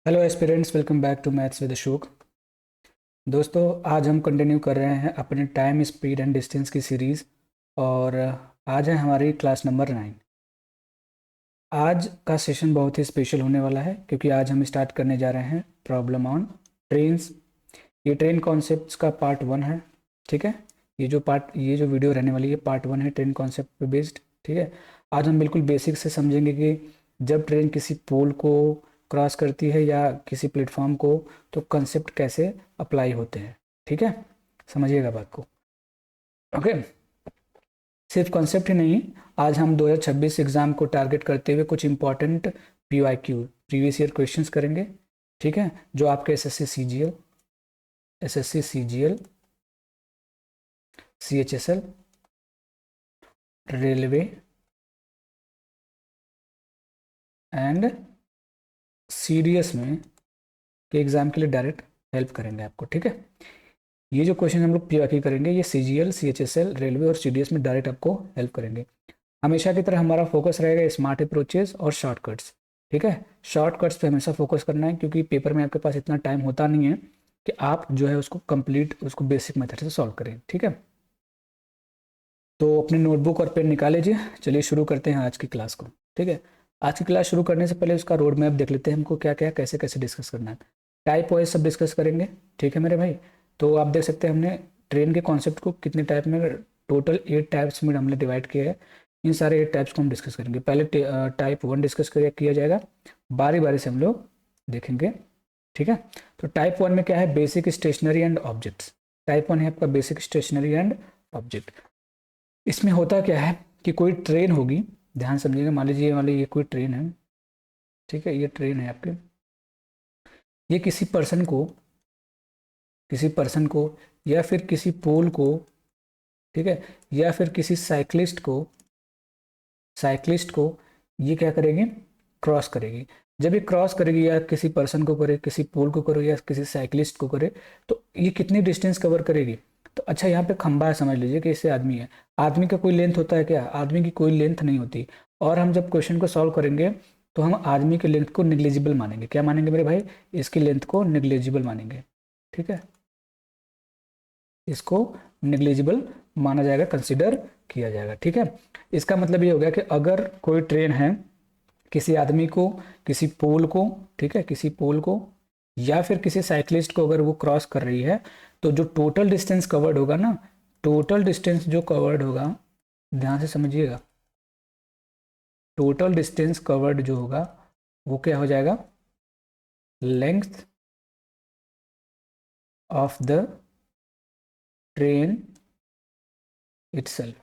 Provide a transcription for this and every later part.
Hello aspirants, welcome back to maths with Ashok. दोस्तों, आज हम कंटिन्यू कर रहे हैं अपने टाइम स्पीड एंड डिस्टेंस की सीरीज़। और आज है हमारी क्लास नंबर 9। आज का सेशन बहुत ही स्पेशल होने वाला है क्योंकि आज हम स्टार्ट करने जा रहे हैं प्रॉब्लम ऑन ट्रेन्स। ये ट्रेन कॉन्सेप्ट्स का पार्ट 1 है। ठीक है, ये जो वीडियो रहने वाली है पार्ट 1 है, ट्रेन कॉन्सेप्ट पे बेस्ड। ठीक है, आज हम बिल्कुल बेसिक से समझेंगे कि जब ट्रेन किसी पोल को क्रॉस करती है या किसी प्लेटफॉर्म को, तो कंसेप्ट कैसे अप्लाई होते हैं। ठीक है, समझिएगा बात को। ओके, सिर्फ कॉन्सेप्ट ही नहीं, आज हम 2026 एग्ज़ाम को टारगेट करते हुए कुछ important PYQ previous year questions करेंगे। ठीक है, जो आपके SSC CGL CHSL railway and CDS में के एग्ज़ाम के लिए डायरेक्ट हेल्प करेंगे आपको। ठीक है, ये जो क्वेश्चन हम लोग PYQ करेंगे ये CGL CHSL रेलवे और CDS में डायरेक्ट आपको हेल्प करेंगे। हमेशा की तरह हमारा फोकस रहेगा स्मार्ट अप्रोचेस और शॉर्टकट्स। ठीक है, शॉर्टकट्स पे हमेशा फोकस करना है क्योंकि पेपर में आपके पास इतना टाइम होता नहीं है कि आप जो है उसको बेसिक मेथड से सॉल्व करें। ठीक है, तो अपनी नोटबुक और पेन निकाल लीजिए। चलिए शुरू करते हैं आज की क्लास को। ठीक है, आज की क्लास शुरू करने से पहले उसका रोड मैप देख लेते हैं, हमको क्या क्या कैसे कैसे डिस्कस करना है। टाइप वाइज सब डिस्कस करेंगे। ठीक है मेरे भाई, तो आप देख सकते हैं हमने ट्रेन के कॉन्सेप्ट को कितने टाइप में, टोटल 8 टाइप्स में हमने डिवाइड किया है। इन सारे 8 टाइप्स को हम डिस्कस करेंगे। पहले टाइप 1 डिस्कस किया जाएगा, बारी बारी से हम लोग देखेंगे। ठीक है, तो टाइप 1 में क्या है, basic stationery and objects. Type 1 है आपका बेसिक स्टेशनरी एंड ऑब्जेक्ट। इसमें होता क्या है कि कोई ट्रेन होगी, ध्यान समझिएगा। मान लीजिए ये कोई ट्रेन है। ठीक है, ये ट्रेन है आपके, ये किसी पर्सन को या फिर किसी पोल को, ठीक है, या फिर किसी साइक्लिस्ट को ये क्या करेगी, क्रॉस करेगी। जब ये क्रॉस करेगी, या किसी पर्सन को करे, किसी पोल को करे, या किसी साइक्लिस्ट को करे, तो ये कितनी डिस्टेंस कवर करेगी। तो अच्छा, यहाँ पे खंबा है, समझ लीजिए कि इससे आदमी है। आदमी का कोई लेंथ होता है क्या? आदमी की कोई लेंथ नहीं होती। और हम जब क्वेश्चन को सॉल्व करेंगे तो हम आदमी के लेंथ को निग्लिजिबल मानेंगे। क्या मानेंगे मेरे भाई? इसकी लेंथ को निग्लिजिबल मानेंगे। ठीक है, इसको निग्लिजिबल माना जाएगा, कंसिडर किया जाएगा। ठीक है, इसका मतलब ये हो गया कि अगर कोई ट्रेन है किसी आदमी को, किसी पोल को, ठीक है, किसी पोल को या फिर किसी साइक्लिस्ट को अगर वो क्रॉस कर रही है, तो जो टोटल डिस्टेंस कवर्ड होगा ना, टोटल डिस्टेंस जो कवर्ड होगा, ध्यान से समझिएगा, टोटल डिस्टेंस कवर्ड जो होगा वो क्या हो जाएगा, length of the train itself.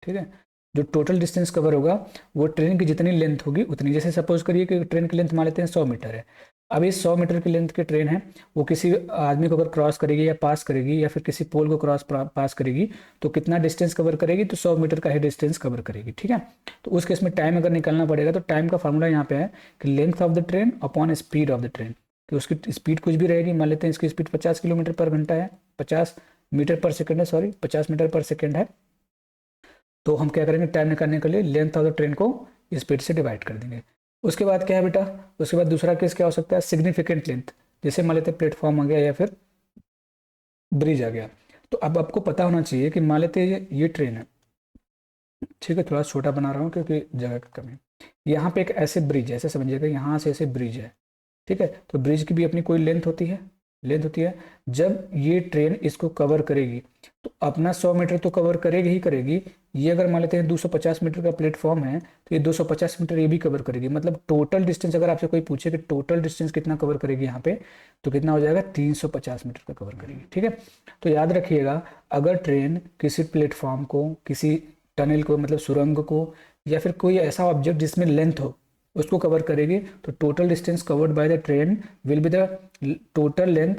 ठीक है, जो टोटल डिस्टेंस कवर होगा वो ट्रेन की जितनी लेंथ होगी उतनी। जैसे सपोज करिए कि ट्रेन की लेंथ मान लेते हैं 100 मीटर है। अब इस 100 मीटर की लेंथ की ट्रेन है, वो किसी आदमी को अगर क्रॉस करेगी या पास करेगी, या फिर किसी पोल को पास करेगी, तो कितना डिस्टेंस कवर करेगी? तो 100 मीटर का ही डिस्टेंस कवर करेगी। ठीक है, तो उस केस में टाइम अगर निकालना पड़ेगा तो टाइम का फॉर्मूला यहाँ पे है कि length of the train upon speed of the train. कि उसकी स्पीड कुछ भी रहेगी, मान लेते हैं इसकी स्पीड 50 किलोमीटर पर घंटा है, 50 मीटर पर सेकेंड है, सॉरी 50 मीटर पर सेकेंड है। तो हम क्या करेंगे, टाइम निकालने के लिए लेंथ ऑफ द ट्रेन को स्पीड से डिवाइड कर देंगे। उसके बाद क्या है बेटा, उसके बाद दूसरा केस क्या हो सकता है, सिग्निफिकेंट लेंथ। जैसे मान लेते हैं प्लेटफॉर्म आ गया या फिर ब्रिज आ गया। तो अब आपको पता होना चाहिए कि मान लेते हैं ये ट्रेन है। ठीक है, थोड़ा छोटा बना रहा हूँ क्योंकि जगह की कमी है। यहाँ पे एक ऐसे ब्रिज है, ऐसे समझिएगा, यहाँ से ऐसे ब्रिज है। ठीक है, तो ब्रिज की भी अपनी कोई लेंथ होती है। जब ये ट्रेन इसको कवर करेगी तो अपना 100 मीटर तो कवर करेगी ही करेगी। ये अगर मान लेते हैं 250 मीटर का प्लेटफॉर्म है, तो ये 250 मीटर ये भी कवर करेगी। मतलब टोटल डिस्टेंस अगर आपसे कोई पूछे कि टोटल डिस्टेंस कितना कवर करेगी यहाँ पे, तो कितना हो जाएगा, 350 मीटर का कवर करेगी। ठीक है, तो याद रखिएगा, अगर ट्रेन किसी प्लेटफॉर्म को, किसी टनल को, मतलब सुरंग को, या फिर कोई ऐसा ऑब्जेक्ट जिसमें लेंथ हो, उसको कवर करेगी, तो total distance covered by the train will be the total length.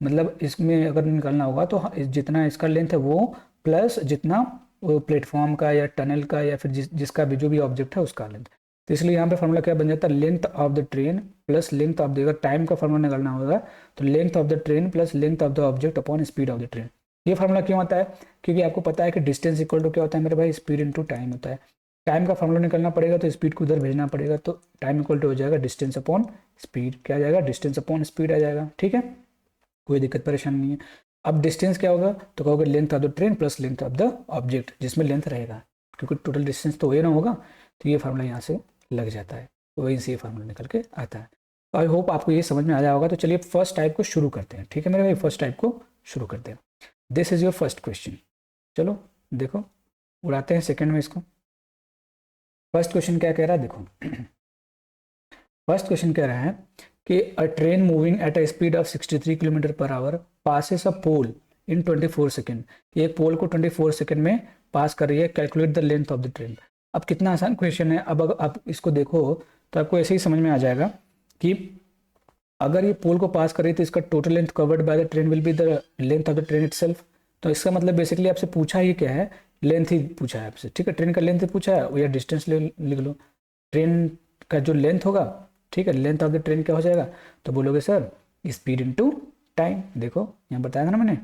मतलब इसमें अगर निकालना होगा तो जितना इसका लेंथ है वो प्लस जितना प्लेटफॉर्म का या टनल का या फिर जिसका भी जो भी ऑब्जेक्ट है उसका लेंथ। तो इसलिए यहाँ पे फॉर्मूला क्या बन जाता है, length of the train plus length of the, अगर टाइम का फॉर्मूला निकालना होगा तो length of the train plus length of the object upon speed of the train. ये फॉर्मूला क्यों आता है? क्योंकि आपको पता है कि डिस्टेंस इक्वल टू क्या होता है मेरे भाई, स्पीड इंटू टाइम होता है। टाइम का फॉर्मूला निकलना पड़ेगा तो स्पीड को उधर भेजना पड़ेगा, तो टाइम इक्वल टू हो जाएगा डिस्टेंस अपॉन स्पीड। क्या आ जाएगा? डिस्टेंस अपॉन स्पीड आ जाएगा। ठीक है, कोई दिक्कत परेशानी नहीं है। अब डिस्टेंस क्या होगा? तो कहोगे length of the train plus length of the object, जिसमें लेंथ रहेगा, क्योंकि टोटल डिस्टेंस तो वही ना होगा, तो ये फार्मूला यहाँ से लग जाता है, वहीं से ये फार्मूला निकल के आता है। तो आई होप आपको ये समझ में आ जाएगा होगा। तो चलिए फर्स्ट टाइप को शुरू करते हैं। ठीक है मेरे भाई, फर्स्ट टाइप को शुरू करते हैं। This is your first question. चलो देखो, उड़ाते हैं सेकेंड में इसको। फर्स्ट क्वेश्चन क्या कह रहा है? देखो फर्स्ट क्वेश्चन कह रहा है कि a train moving at a speed of 63 kilometre per hour passes a pole in 24 second. एक पोल को 24 सेकेंड में पास कर रही है, calculate the length of the train. अब कितना आसान क्वेश्चन है। अब अगर आप इसको देखो तो आपको ऐसे ही समझ में आ जाएगा कि अगर ये पोल को पास कर रही है तो इसका total length covered by the train will be the length of the train itself. तो इसका मतलब बेसिकली आपसे पूछा ही क्या है? लेंथ ही पूछा है आपसे। ठीक है, ट्रेन का लेंथ ही पूछा है, या डिस्टेंस लिख लो। ट्रेन का जो लेंथ होगा, ठीक है, लेंथ ऑफ द ट्रेन क्या हो जाएगा? तो बोलोगे सर स्पीड इनटू टाइम। देखो यहाँ बताया था ना मैंने,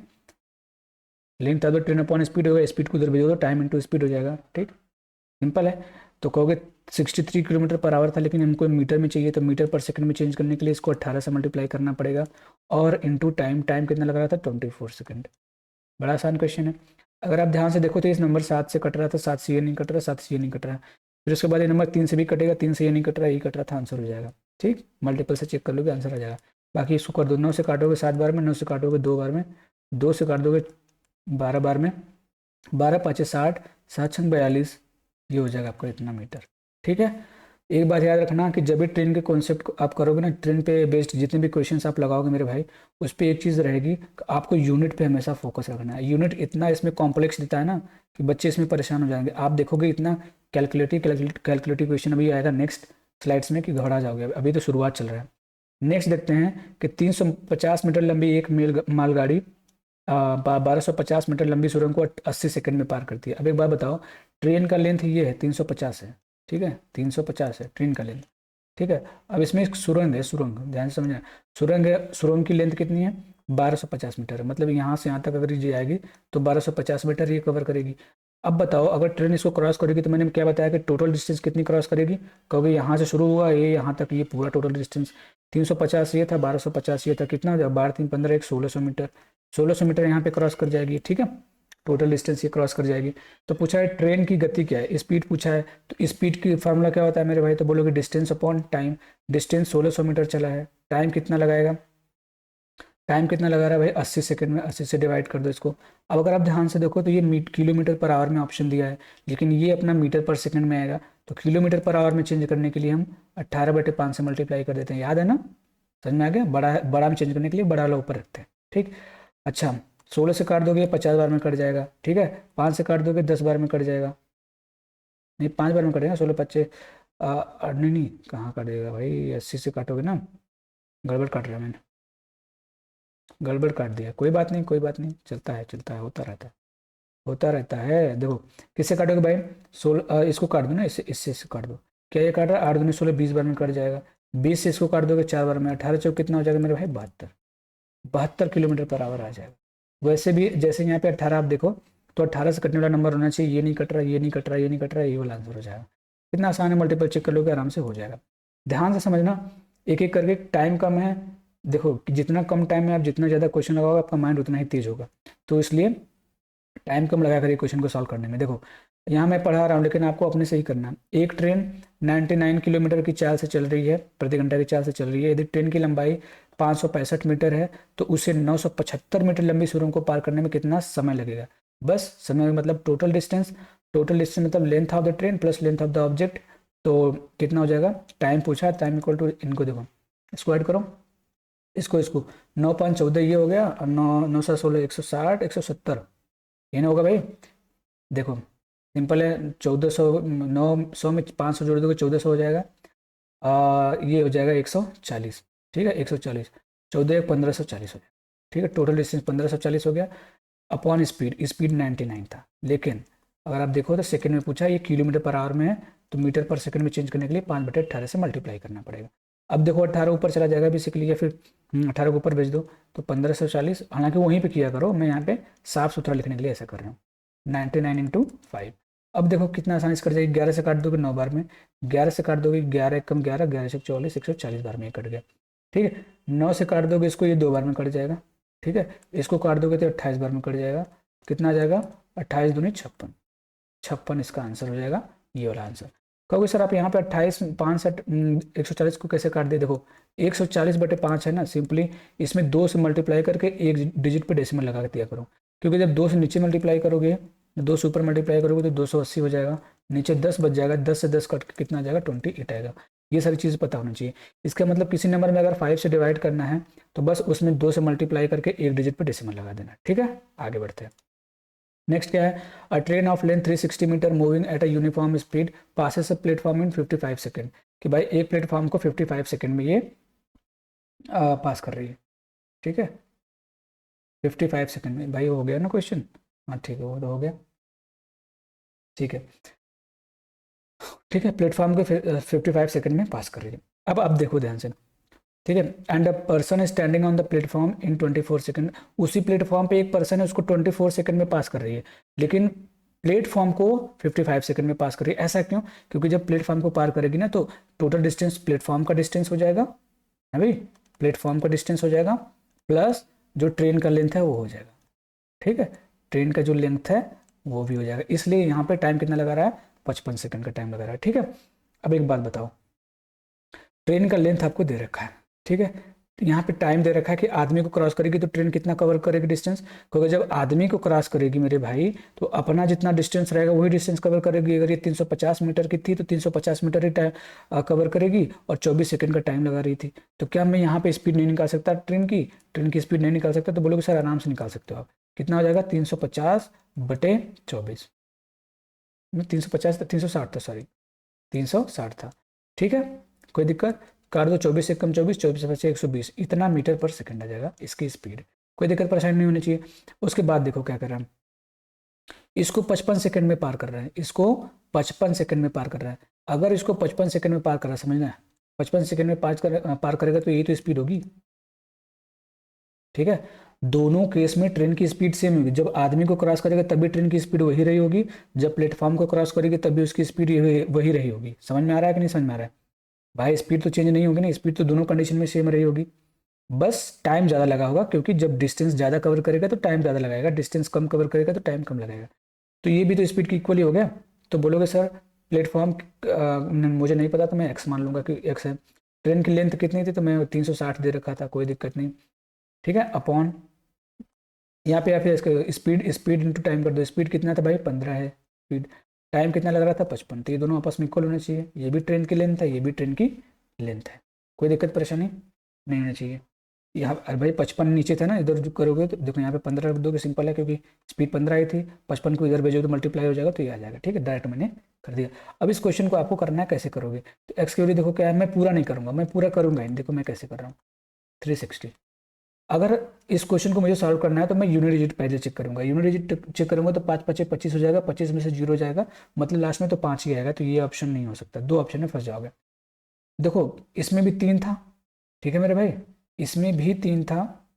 length of the train upon speed होगा, स्पीड को उधर भेजो तो टाइम इनटू स्पीड हो जाएगा। ठीक, सिंपल है। तो कहोगे 63 किलोमीटर पर आवर था, लेकिन हमको मीटर में चाहिए, तो मीटर पर सेकंड में चेंज करने के लिए इसको 18 से मल्टीप्लाई करना पड़ेगा, और इनटू टाइम, टाइम कितना लग रहा था? 24 सेकंड। बड़ा आसान क्वेश्चन है। अगर आप ध्यान से देखो तो इस नंबर 7 से कट रहा था, 7 से ये नहीं कट रहा, 7 से ये नहीं कट रहा। फिर उसके बाद ये नंबर 3 से भी कटेगा, 3 से ये नहीं कट रहा, ये कट रहा था, आंसर हो जाएगा। ठीक, मल्टीपल से चेक कर लोगे आंसर आ जाएगा। बाकी इसको कर दो, 9 से काटोगे 7 बार में, 9 से काटोगे 2 बार में, 2 से काट दोगे 12 बार में, 12 पाँचे 60, 7 छंग 42, ये हो जाएगा आपका इतना मीटर। ठीक है, एक बात याद रखना कि जब भी ट्रेन के कॉन्सेप्ट को आप करोगे ना, ट्रेन पे बेस्ड जितने भी क्वेश्चंस आप लगाओगे मेरे भाई, उस पर एक चीज़ रहेगी, आपको यूनिट पे हमेशा फोकस रखना है। यूनिट इतना इसमें कॉम्प्लेक्स देता है ना कि बच्चे इसमें परेशान हो जाएंगे। आप देखोगे इतना कैलकुलेटिव क्वेश्चन अभी आएगा नेक्स्ट स्लाइड्स में कि घबरा जाओगे। अभी तो शुरुआत चल रहा है। नेक्स्ट देखते हैं कि 350 मीटर लंबी एक मालगाड़ी 1250 मीटर लंबी सुरंग को 80 सेकंड में पार करती है। अब एक बात बताओ, ट्रेन का लेंथ ये है 350 है, ठीक है, 350 है ट्रेन का लेंथ। ठीक है, अब इसमें एक सुरंग है, सुरंग ध्यान से समझना, सुरंग है, सुरंग की लेंथ कितनी है? 1250 मीटर है। मतलब यहाँ से यहाँ तक अगर ये आएगी तो 1250 मीटर ये कवर करेगी। अब बताओ अगर ट्रेन इसको क्रॉस करेगी तो मैंने क्या बताया कि टोटल डिस्टेंस कितनी क्रॉस करेगी? कहोगे यहाँ से शुरू हुआ ये यहाँ तक, ये पूरा टोटल डिस्टेंस 350 ये था, 1250 ये था, कितना हो जाएगा? 12 3 15 1 1600 मीटर। 1600 मीटर यहाँ पे क्रॉस कर जाएगी। ठीक है, टोटल डिस्टेंस ये क्रॉस कर जाएगी। तो पूछा है ट्रेन की गति क्या है, स्पीड पूछा है, तो स्पीड की फार्मूला क्या होता है मेरे भाई? तो बोलोगे distance upon time. Distance 1600 metre चला है, टाइम कितना लगाएगा? टाइम कितना लगा रहा है भाई? 80 सेकंड में, 80 से डिवाइड कर दो इसको। अब अगर आप ध्यान से देखो तो ये किलोमीटर पर आवर में ऑप्शन दिया है, लेकिन ये अपना मीटर पर सेकंड में आएगा। तो किलोमीटर पर आवर में चेंज करने के लिए हम 18/5 से मल्टीप्लाई कर देते हैं। याद है ना, समझ में आ गया? बड़ा बड़ा में चेंज करने के लिए बड़ा वाला ऊपर रखते हैं। ठीक, अच्छा 16 से काट दोगे 50 बार में कट जाएगा। ठीक है, 5 से काट दोगे 10 बार में कट जाएगा, नहीं 5 बार में कटेगा, 16 पच्चे नहीं नहीं कहाँ काटेगा भाई, 80 से काटोगे ना, गड़बड़ काट रहा है मैंने, गड़बड़ काट दिया। कोई बात नहीं, कोई बात नहीं, चलता है चलता है, होता रहता है, होता रहता है। देखो किससे काटोगे भाई? 16 इसको काट दो ना, इससे काट दो। क्या ये काट रहा है? 8 दूनी 16, 20 बार में कट जाएगा। 20 से इसको काट दोगे 4 बार में, 18 चौक कितना हो जाएगा मेरे भाई? 72। 72 किलोमीटर पर आवर आ जाएगा। वैसे भी जैसे यहाँ पे 18 आप देखो तो 18 से कटने वाला नंबर होना चाहिए, ये नहीं कट रहा, ये नहीं कट रहा, ये नहीं कट रहा, ये वाला आंसर हो जाएगा। कितना आसान है, मल्टीपल चेक कर लोगे आराम से हो जाएगा। ध्यान से समझना, एक एक करके। टाइम कम है, देखो जितना कम टाइम में आप जितना ज़्यादा क्वेश्चन लगाओगे आपका माइंड उतना ही तेज होगा, तो इसलिए टाइम कम लगा करिए क्वेश्चन को सॉल्व करने में। देखो यहाँ मैं पढ़ा रहा हूँ लेकिन आपको अपने से ही करना है। एक ट्रेन 99 किलोमीटर की चाल से चल रही है, प्रति घंटा की चाल से चल रही है। यदि ट्रेन की लंबाई 565 मीटर है तो उसे 975 मीटर लंबी सुरंग को पार करने में कितना समय लगेगा? बस समय मतलब टोटल डिस्टेंस, टोटल डिस्टेंस मतलब length of the train plus length of the object, तो कितना हो जाएगा? टाइम पूछा है, टाइम इक्वल टू इनको देखो, इसको ऐड करो, इसको 9 5 14 ये हो गया, और 9 9 7 16 160 170, ये ना होगा भाई? देखो सिंपल है, 1400, 900 में 500 जोड़ दोगे 1400 हो जाएगा। ये हो जाएगा 140। ठीक है, 140, 14 1540 हो जाएगा। ठीक है, टोटल डिस्टेंस 1540 हो गया। अपॉन स्पीड, स्पीड 99 था, लेकिन अगर आप देखो तो सेकंड में पूछा, ये किलोमीटर पर आवर में है, तो मीटर पर सेकंड में चेंज करने के लिए 5/18 से मल्टीप्लाई करना पड़ेगा। अब देखो 18 ऊपर चला जाएगा बेसिकली, या फिर 18 को ऊपर भेज दो तो 1540। हालांकि वहीं पे किया करो, मैं यहाँ पे साफ सुथरा लिखने के लिए ऐसा कर रहा हूँ। 99 × 5, अब देखो कितना आसानी से कट जाएगी, 11 से काट दोगे 9 बार में, 11 से काट दोगे 11 एक कम 11, 11 से 44, 140 बार में ये कट गया। ठीक है, 9 से काट दोगे इसको, ये 2 बार में कट जाएगा। ठीक है, इसको काट दोगे तो 28 बार में कट जाएगा। कितना आ जाएगा, 28 दूनी 56, 56 इसका आंसर हो जाएगा, ये वाला आंसर। कहोगे सर आप यहाँ पे 28 5 से 140 को कैसे काट दे, देखो 140/5 है ना, सिंपली इसमें 2 से मल्टीप्लाई करके एक डिजिट पे डेसिमल लगा दिया करो, क्योंकि जब 2 से नीचे मल्टीप्लाई करोगे, 2 से ऊपर मल्टीप्लाई करोगे तो 280 हो जाएगा, नीचे 10 बच जाएगा, 10 से 10 कट के कितना आ जाएगा 28 आएगा। ये सारी चीज़ पता होनी चाहिए। इसका मतलब किसी नंबर में अगर 5 से डिवाइड करना है तो बस उसमें 2 से मल्टीप्लाई करके एक डिजिट पे डेसिमल लगा देना। ठीक है, आगे बढ़ते हैं। नेक्स्ट क्या है, a train of length 360 metre moving at a uniform speed passes a platform in 55 second, कि भाई एक प्लेटफॉर्म को 55 सेकेंड में ये पास कर रही है। ठीक है, 55 सेकेंड में, भाई हो गया ना क्वेश्चन, हाँ ठीक है वो तो हो गया। ठीक है, ठीक है, प्लेटफॉर्म को 55 सेकेंड में पास कर रही है। अब देखो ध्यान से, ठीक है, and a person is standing on the platform in 24 second, उसी प्लेटफॉर्म पे एक पर्सन है, उसको 24 सेकेंड में पास कर रही है, लेकिन प्लेटफॉर्म को 55 सेकेंड में पास कर रही है। ऐसा क्यों, क्योंकि जब प्लेटफॉर्म को पार करेगी ना तो टोटल डिस्टेंस प्लेटफॉर्म का डिस्टेंस हो जाएगा, है भाई, प्लेटफॉर्म का डिस्टेंस हो जाएगा प्लस जो ट्रेन का लेंथ है वो हो जाएगा। ठीक है, ट्रेन का जो लेंथ है वो भी हो जाएगा, इसलिए यहाँ पे टाइम कितना लगा रहा है, 55 सेकेंड का टाइम लगा रहा है। ठीक है, अब एक बात बताओ, ट्रेन का लेंथ आपको दे रखा है, ठीक है, तो यहाँ पे टाइम दे रखा है कि आदमी को क्रॉस करेगी तो ट्रेन कितना कवर करेगी डिस्टेंस, क्योंकि जब आदमी को क्रॉस करेगी मेरे भाई तो अपना जितना डिस्टेंस रहेगा वही डिस्टेंस कवर करेगी। अगर ये 350 मीटर की थी तो 350 मीटर ही टाइम कवर करेगी और 24 सेकंड का टाइम लगा रही थी। तो क्या मैं यहाँ पे स्पीड नहीं निकाल सकता, ट्रेन की स्पीड नहीं निकाल सकता, तो बोलोगे सर आराम से निकाल सकते हो आप। कितना हो जाएगा, 350/24, 350 था, 360 था, सॉरी 360 था। ठीक है, कोई दिक्कत, कर दो 24 से कम 24, 24 से बचे 120, इतना मीटर पर सेकंड आ जाएगा इसकी स्पीड। कोई दिक्कत परेशानी नहीं होनी चाहिए। उसके बाद देखो क्या कर रहा है, इसको 55 सेकंड में पार कर रहा है, इसको 55 सेकंड में पार कर रहा है। अगर इसको 55 सेकंड में पार कर रहा है, समझना है, 55 सेकंड में पार करेगा तो यही तो स्पीड होगी। ठीक है, दोनों केस में ट्रेन की स्पीड सेम होगी, जब आदमी को क्रॉस करेगा तभी ट्रेन की स्पीड वही रही होगी, जब प्लेटफॉर्म को क्रॉस करेगी तभी उसकी स्पीड वही रही होगी। समझ में आ रहा है कि नहीं समझ में आ रहा है भाई, स्पीड तो चेंज नहीं होगी ना, स्पीड तो दोनों कंडीशन में सेम रही होगी, बस टाइम ज़्यादा लगा होगा, क्योंकि जब डिस्टेंस ज़्यादा कवर करेगा तो टाइम ज़्यादा लगाएगा, डिस्टेंस कम कवर करेगा तो टाइम कम लगाएगा। तो ये भी तो स्पीड की इक्वल ही हो गया। तो बोलोगे सर प्लेटफॉर्म मुझे नहीं पता तो मैं एक्स मान लूंगा कि एक्स है। ट्रेन की लेंथ कितनी थी तो मैं 360 दे रखा था, कोई दिक्कत नहीं। ठीक है, अपॉन यहाँ पे या फिर इसका स्पीड स्पीड इंटू टाइम कर दो, स्पीड कितना था भाई 15 है स्पीड, टाइम कितना लग रहा था 55, तो ये दोनों आपस में इक्वल होने चाहिए, ये भी ट्रेन की लेंथ है ये भी ट्रेन की लेंथ है, कोई दिक्कत परेशानी नहीं होनी चाहिए। यहाँ अरे भाई 55 नीचे था ना, इधर जो करोगे तो देखो यहाँ पे 15 रख दोगे, सिंपल है, क्योंकि स्पीड 15 आई थी, 55 को इधर भेजोगे तो मल्टीप्लाई हो जाएगा तो ये आ जाएगा। ठीक है, डायरेक्ट मैंने कर दिया। अब इस क्वेश्चन को आपको करना है कैसे करोगे, तो एक्स की वैल्यू देखो क्या है, मैं पूरा नहीं करूँगा, मैं पूरा करूँगा, देखो मैं कैसे कर रहा हूँ 360। अगर इस क्वेश्चन को मुझे सॉल्व करना है तो मैं यूनिट डिजिट पहले चेक करूंगा, यूनिट डिजिट चेक करूंगा तो 5 5 25 हो जाएगा, 25 में से 0 जाएगा, मतलब लास्ट में तो 5 ही आएगा, तो ये ऑप्शन नहीं हो सकता, 2 ऑप्शन में फंस जाओगे। देखो इसमें भी 3 था, ठीक है मेरे भाई, इसमें भी 3 था,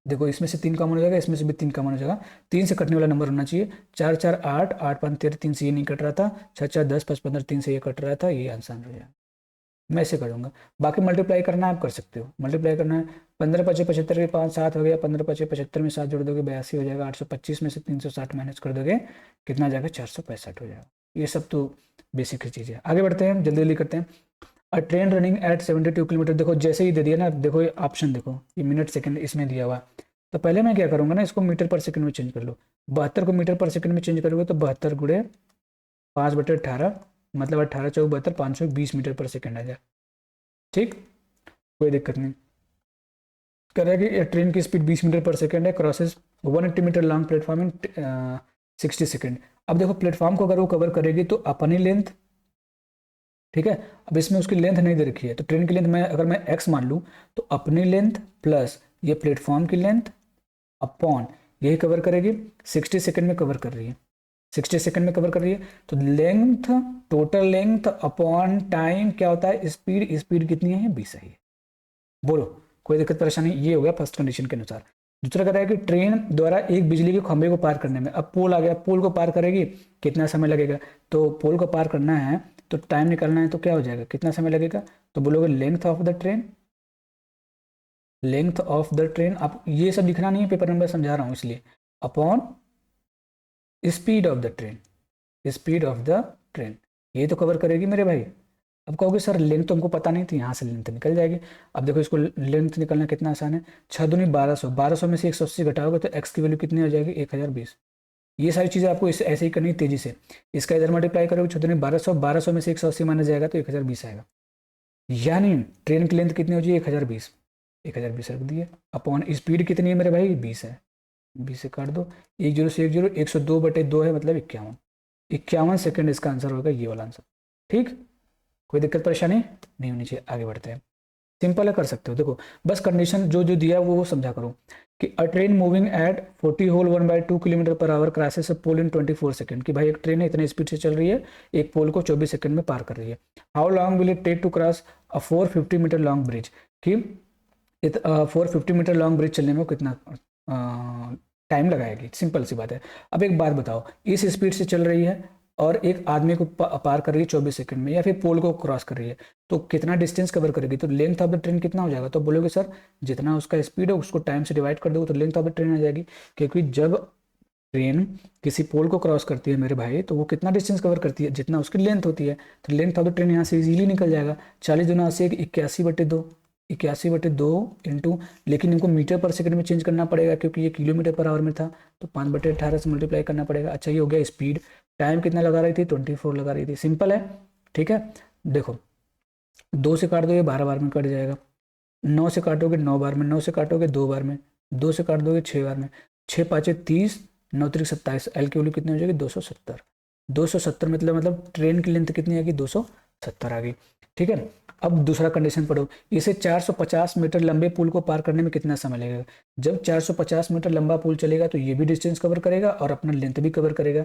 देखो इसमें से 3 कॉमन हो जाएगा, इसमें से भी 3 कॉमन हो जाएगा, 3 से कटने वाला नंबर होना चाहिए, 4 4 8, 8 5 13, 3 से ये नहीं कट रहा था, 6 4 10 5 15, 3 से ये कट रहा था, ये आंसर हो जाएगा, मैं ऐसे करूँगा। बाकी मल्टीप्लाई करना है आप कर सकते हो, मल्टीप्लाई करना है, 15 5 75 के 5 7 हो गया, 15 5 75 में 7 जोड़ दोगे 82 हो जाएगा, 825 में से 360 माइनस कर दोगे कितना जाएगा 465 हो जाएगा। ये सब तो बेसिक चीज़ है। आगे बढ़ते हैं, जल्दी जल्दी करते हैं। A train running at 72 kilometre, देखो जैसे ही दे दिया ना, देखो ये ऑप्शन देखो, ये मिनट सेकंड इसमें दिया हुआ, तो पहले मैं क्या करूँगा ना, इसको मीटर पर सेकंड में चेंज कर लो, 72 को मीटर पर सेकंड में चेंज करोगे तो 72 गुणे 5/18, मतलब 18 चौक 72, 520 मीटर पर सेकंड आ जाए। ठीक, कोई दिक्कत नहीं, कह रहा है कि ट्रेन की स्पीड 20 मीटर पर सेकंड है, crosses 180 metre long platform in 60 second. अब देखो प्लेटफॉर्म को अगर वो कवर करेगी तो अपनी लेंथ, ठीक है, अब इसमें उसकी लेंथ नहीं दे रखी है, तो ट्रेन की लेंथ मैं अगर मैं एक्स मान लूँ तो अपनी लेंथ प्लस ये प्लेटफॉर्म की लेंथ अपॉन यही कवर करेगी, 60 सेकंड में कवर कर रही है, 60 सेकंड में कवर कर रही है, तो length, total length upon time क्या होता है, स्पीड, स्पीड कितनी है 20 है। बोलो कोई दिक्कत परेशानी, ये हो गया फर्स्ट कंडीशन के अनुसार। दूसरा कह रहा है कि ट्रेन द्वारा एक बिजली के खंभे को पार करने में, अब पोल आ गया, पोल को पार करेगी कितना समय लगेगा, तो पोल को पार करना है तो टाइम निकालना है, तो क्या हो जाएगा, कितना समय लगेगा, तो बोलोगे length of the train, length of the train. आप ये सब लिखना नहीं है, पेपर नंबर समझा रहा हूँ इसलिए, upon speed of the train, speed of the train, ये तो कवर करेगी मेरे भाई। अब कहोगे सर लेंथ तो हमको पता नहीं थी, यहाँ से लेंथ निकल जाएगी। अब देखो इसको लेंथ निकलना कितना आसान है, 6 दूनी 1200, 1200 में से 180 घटाओगे तो एक्स की वैल्यू कितनी हो जाएगी, 1020। ये सारी चीज़ें आपको इस ऐसे ही करनी है तेजी से। इसका इधर मल्टीप्लाई करोगे 6 दूनी 1200, 1200 में से 180 माना जाएगा तो 1020 आएगा, यानी ट्रेन की लेंथ कितनी हो जाएगी 1020, 1020 रख दिए, अपॉन स्पीड कितनी है मेरे भाई 20 है, 20 से काट दो, 10 से 10, 102/2 है मतलब 51, 51 सेकेंड इसका आंसर होगा, ये वाला आंसर। ठीक, कोई दिक्कत परेशानी नहीं होनी चाहिए, आगे बढ़ते हैं। सिंपल है, कर सकते हो। देखो बस कंडीशन जो जो दिया है वो समझा करो कि a train moving at 40 whole 1/2 kilometre per hour crosses a pole in 24 second, कि भाई एक ट्रेन है इतने स्पीड से चल रही है, एक पोल को 24 सेकंड में पार कर रही है। How long will it take to cross a 450 metre long bridge, कि 450 मीटर लॉन्ग ब्रिज चलने में कितना टाइम लगाएगी, सिंपल सी बात है। अब एक बात बताओ, इस स्पीड से चल रही है और एक आदमी को पार कर रही है 24 सेकंड में, या फिर पोल को क्रॉस कर रही है, तो कितना डिस्टेंस कवर करेगी, तो लेंथ ऑफ द ट्रेन कितना हो जाएगा, तो बोलोगे सर जितना उसका स्पीड है उसको टाइम से डिवाइड कर दो तो लेंथ ऑफ द ट्रेन आ जाएगी, क्योंकि जब ट्रेन किसी पोल को क्रॉस करती है मेरे भाई तो वो कितना डिस्टेंस कवर करती है, जितना उसकी लेंथ होती है, तो लेंथ ऑफ द ट्रेन यहाँ से इजीली निकल जाएगा। 40 दूना 80, 81/2, 81/2 इंटू, लेकिन इनको मीटर पर सेकंड में चेंज करना पड़ेगा क्योंकि ये किलोमीटर पर आवर में था, तो 5/18 से मल्टीप्लाई करना पड़ेगा। अच्छा ये हो गया स्पीड, टाइम कितना लगा रही थी 24 लगा रही थी, सिंपल है। ठीक है, देखो 2 से काट दोगे 12 बार में कट जाएगा, 9 से काटोगे 9 बार में, 9 से काटोगे 2 बार में, 2 से काट दोगे 6 बार में, 6 5 30, 9 3 27, एल की वैल्यू कितनी हो जाएगी 270, 270 मतलब ट्रेन की लेंथ कितनी आएगी 270 आ गई। ठीक है, अब दूसरा कंडीशन पढ़ो, इसे 450 मीटर लंबे पुल को पार करने में कितना समय लगेगा। जब 450 मीटर लंबा पुल चलेगा तो ये भी डिस्टेंस कवर करेगा और अपना लेंथ भी कवर करेगा।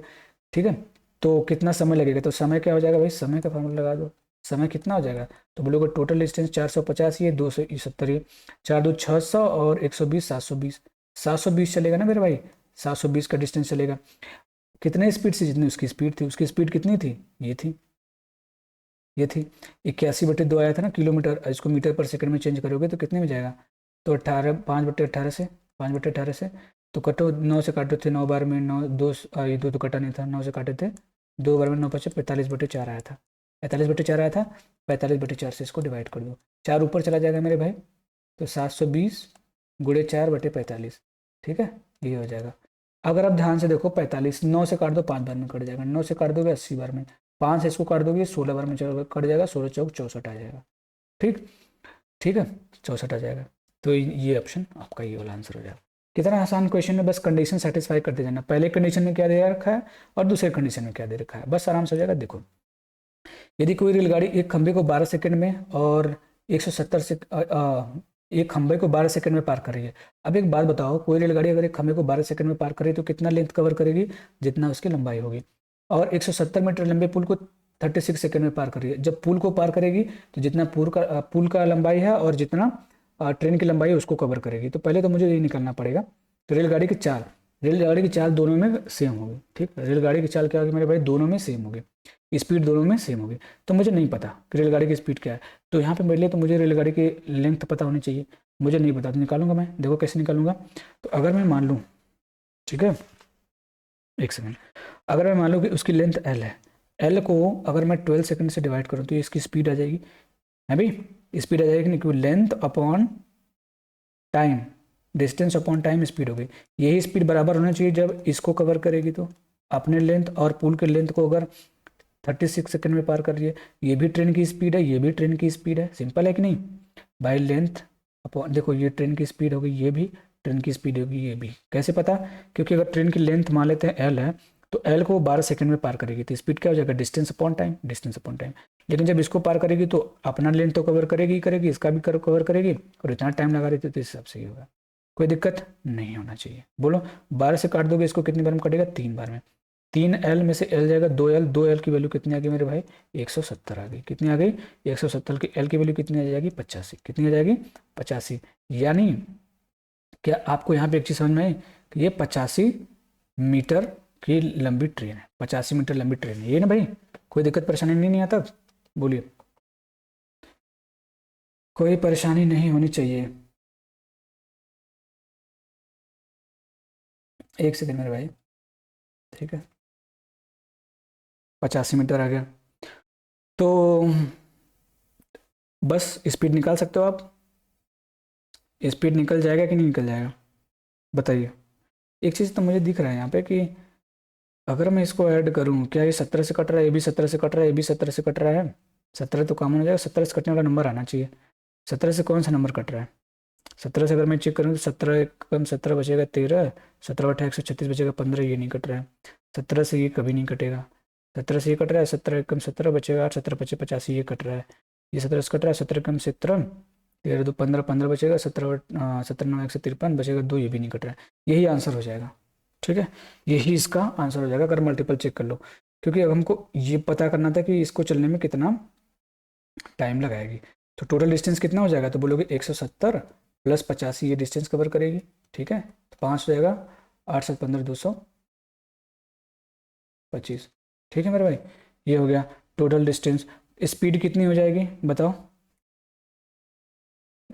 ठीक है, तो कितना समय लगेगा, तो समय क्या हो जाएगा भाई, समय का फॉर्मूला लगा दो, समय कितना हो जाएगा, तो बोलोगे टोटल डिस्टेंस 450 ही है, 270 ये 4 2 600 और 120 720, 720 चलेगा ना मेरे भाई, 720 का डिस्टेंस चलेगा। कितने स्पीड से, जितनी उसकी स्पीड थी, उसकी स्पीड कितनी थी, ये थी 81/2 आया था ना किलोमीटर, इसको मीटर पर सेकंड में चेंज करोगे तो कितने में जाएगा, तो 18, 5/18 से, 5/18 से तो कटो, 9 से काटे थे 9 बार में, 9 2 ये 2 तो कटा नहीं था, 9 से काटे थे 2 बार में, 9 5 45/4 आया था, 45/4 आया था, 45/4 से इसको डिवाइड कर दो, 4 ऊपर चला जाएगा मेरे भाई, तो 720 गुणे 4/45। ठीक है, ये हो जाएगा। अगर आप ध्यान से देखो 45, 9 से काट दो 5 बार में कट जाएगा, 9 से काट दोगे 80 बार में, 5 से इसको काट दोगे 16 बार में कट जाएगा, 16 चौक 64 आ जाएगा। ठीक, ठीक है 64 आ जाएगा, तो ये ऑप्शन आपका ये वाला आंसर हो जाएगा। कितना आसान क्वेश्चन है, बस कंडीशन सेटिस्फाई करते जाना, पहले कंडीशन में क्या दे रखा है और दूसरे कंडीशन में क्या दे रखा है, बस आराम से हो जाएगा। देखो यदि कोई रेलगाड़ी एक खंभे को 12 सेकंड में और 170 से एक खंभे को 12 सेकंड में पार कर रही है। अब एक बात बताओ, कोई रेलगाड़ी अगर एक खंभे को 12 सेकंड में पार करे तो कितना लेंथ कवर करेगी, जितना उसकी लंबाई होगी, और 170 मीटर लंबे पुल को 36 सेकंड में पार कर रही है। जब पुल को पार करेगी तो जितना पुल का लंबाई है और जितना ट्रेन की लंबाई है उसको कवर करेगी। तो पहले तो मुझे ये निकालना पड़ेगा, तो रेलगाड़ी की चाल दोनों में सेम होगी। ठीक, रेलगाड़ी की चाल क्या होगी मेरे भाई, दोनों में सेम होगी, स्पीड दोनों में सेम होगी। तो मुझे नहीं पता कि रेलगाड़ी की स्पीड क्या है, तो यहाँ पे मेरे लिए तो मुझे रेलगाड़ी की लेंथ पता होनी चाहिए, मुझे नहीं पता, तो निकालूंगा मैं। देखो कैसे निकालूंगा, तो अगर मैं मान लूँ, ठीक है एक सेकेंड, अगर मैं मान लूँ कि उसकी लेंथ एल है, एल को अगर मैं 12 सेकंड से डिवाइड करूँ तो इसकी स्पीड आ जाएगी, है भाई स्पीड आ जाएगी नहीं, क्योंकि length upon time, distance upon time speed हो गई। यही स्पीड बराबर होना चाहिए जब इसको कवर करेगी, तो अपने लेंथ और पुल के लेंथ को अगर 36 सेकंड में पार कर रही है, ये भी ट्रेन की स्पीड है, ये भी ट्रेन की स्पीड है, सिंपल है कि नहीं बाई लेंथ अपॉन, देखो ये ट्रेन की स्पीड होगी, ये भी ट्रेन की स्पीड होगी, ये भी कैसे पता, क्योंकि अगर ट्रेन की लेंथ मान लेते हैं एल है तो एल को 12 सेकंड में पार करेगी, तो स्पीड क्या हो जाएगा, distance upon time, distance upon time. लेकिन जब इसको पार करेगी तो अपना लेंथ तो कवर करेगी, इसका भी कवर करेगी, और इतना टाइम लगा रही थी तो इस हिसाब से ही होगा, कोई दिक्कत नहीं होना चाहिए। बोलो 12 से काट दोगे इसको कितनी बार में कटेगा, 3 बार में, 3L में से L जाएगा 2L, 2L की वैल्यू कितनी आ गई मेरे भाई 170 आ गई, कितनी आ गई 170 की L की वैल्यू कितनी आ जाएगी 85, कितनी आ जाएगी 85, यानी क्या आपको यहाँ पे एक चीज़ समझ में आई कि ये 85 मीटर की लंबी ट्रेन है, 85 मीटर लंबी ट्रेन है, ये ना भाई? कोई दिक्कत परेशानी नहीं आता? बोलिए, कोई परेशानी नहीं होनी चाहिए। एक सेकंड मेरे भाई, ठीक है, 85 मीटर आ गया तो बस स्पीड निकाल सकते हो आप? स्पीड निकल जाएगा कि नहीं निकल जाएगा, बताइए। एक चीज़ तो मुझे दिख रहा है यहाँ पे कि अगर मैं इसको ऐड करूँ, क्या ये 17 से कट रहा है, ये भी 17 से कट रहा है, ये भी 17 से कट रहा है, 17 तो कॉमन हो जाएगा, 17 से कटने वाला नंबर आना चाहिए। 17 से कौन सा नंबर कट रहा है? 17 से अगर मैं चेक करूँ तो 17 कम 17 बचेगा 13, 17 बटा 136 बचेगा 15, ये नहीं कट रहा है। 17 से ये कभी नहीं कटेगा, 17 से ये कट रहा है, 17 कम 17 बचेगा 8, 17 पचे 85, ये कट रहा है। ये 17 से कट रहा है, 17 कम 17, 13 दो 15, 15 बचेगा, 17 17 9 153 बचेगा 2, ये भी नहीं कट रहा है। यही आंसर हो जाएगा, ठीक है, यही इसका आंसर हो जाएगा अगर मल्टीपल चेक कर लो। क्योंकि अब हमको ये पता करना था कि इसको चलने में कितना टाइम लगाएगी। तो टोटल डिस्टेंस कितना हो जाएगा, तो बोलोगे 170 प्लस 85 ये डिस्टेंस कवर करेगी, ठीक है, तो 5 हो जाएगा, 8 7 15 225, ठीक है मेरे भाई, ये हो गया टोटल डिस्टेंस। स्पीड कितनी हो जाएगी बताओ,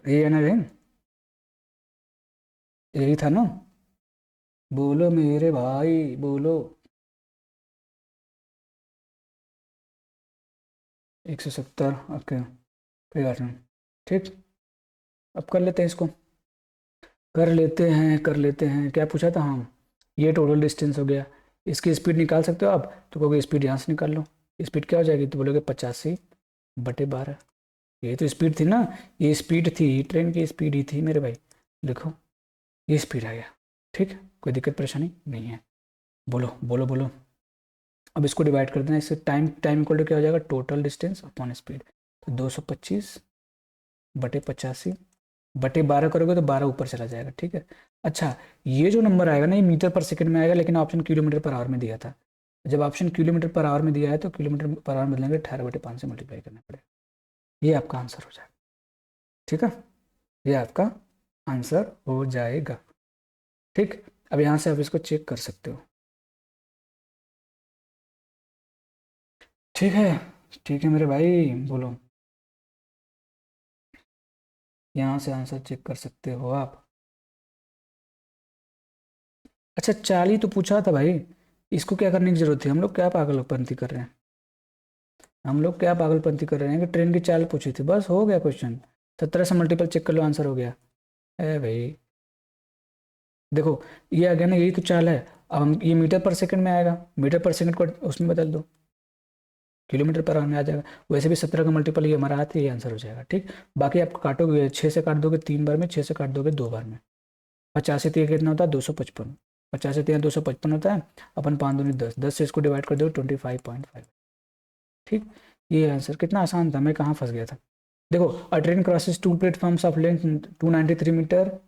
ये है ना बहन, यही था ना? बोलो मेरे भाई बोलो। 170, ओके, कोई बात नहीं, ठीक। अब कर लेते हैं इसको, कर लेते हैं, क्या पूछा था हम? ये टोटल डिस्टेंस हो गया, इसकी स्पीड निकाल सकते हो आप, तो कहोगे स्पीड यहाँ से निकाल लो। स्पीड क्या हो जाएगी, तो बोलोगे 85/12, ये तो स्पीड थी ना, ये स्पीड थी, ट्रेन की स्पीड ही थी मेरे भाई, देखो ये स्पीड आ गया, ठीक, कोई दिक्कत परेशानी नहीं है। बोलो बोलो बोलो। अब इसको डिवाइड कर देना, इससे टाइम टाइम इक्वल टू क्या हो जाएगा, टोटल डिस्टेंस अपॉन स्पीड, तो 225/85/12 करोगे तो 12 ऊपर चला जाएगा, ठीक है। अच्छा, ये जो नंबर आएगा ना, ये मीटर पर सेकंड में आएगा, लेकिन ऑप्शन किलोमीटर पर आवर में दिया था। जब ऑप्शन किलोमीटर पर आवर में दिया है तो किलोमीटर पर आवर बदलेंगे, 18/5 से मल्टीप्लाई करना पड़ेगा, ये आपका आंसर हो जाएगा, ठीक है, ये आपका आंसर हो जाएगा, ठीक। अब यहाँ से आप इसको चेक कर सकते हो, ठीक है, ठीक है मेरे भाई बोलो, यहाँ से आंसर चेक कर सकते हो आप। अच्छा, 40 तो पूछा था भाई, इसको क्या करने की जरूरत थी, हम लोग क्या पागलपंती कर रहे हैं, हम लोग क्या पागलपंती कर रहे हैं कि ट्रेन की चाल पूछी थी, बस हो गया क्वेश्चन, 17 से मल्टीपल चेक कर लो, आंसर हो गया। ए भाई देखो, ये आ गया ना, यही तो चाल है। अब हम ये मीटर पर सेकंड में आएगा, मीटर पर सेकंड को उसमें बदल दो, किलोमीटर पर आवर में आ जाएगा। वैसे भी 17 का मल्टीपल ये हमारा हाथ है, ये आंसर हो जाएगा, ठीक। बाकी आप काटोगे, 6 से काट दोगे 3 बार में, 6 से काट दोगे 2 बार में। 50 से 3 कितना होता है, 255, 50 से 3 255 होता है, अपन 5 दूनी 10, 10 से इसको डिवाइड कर दो 25.5, ठीक। ये आंसर कितना आसान था, मैं कहाँ फंस गया था। देखो, a train crosses 2 platforms of length 293 metre.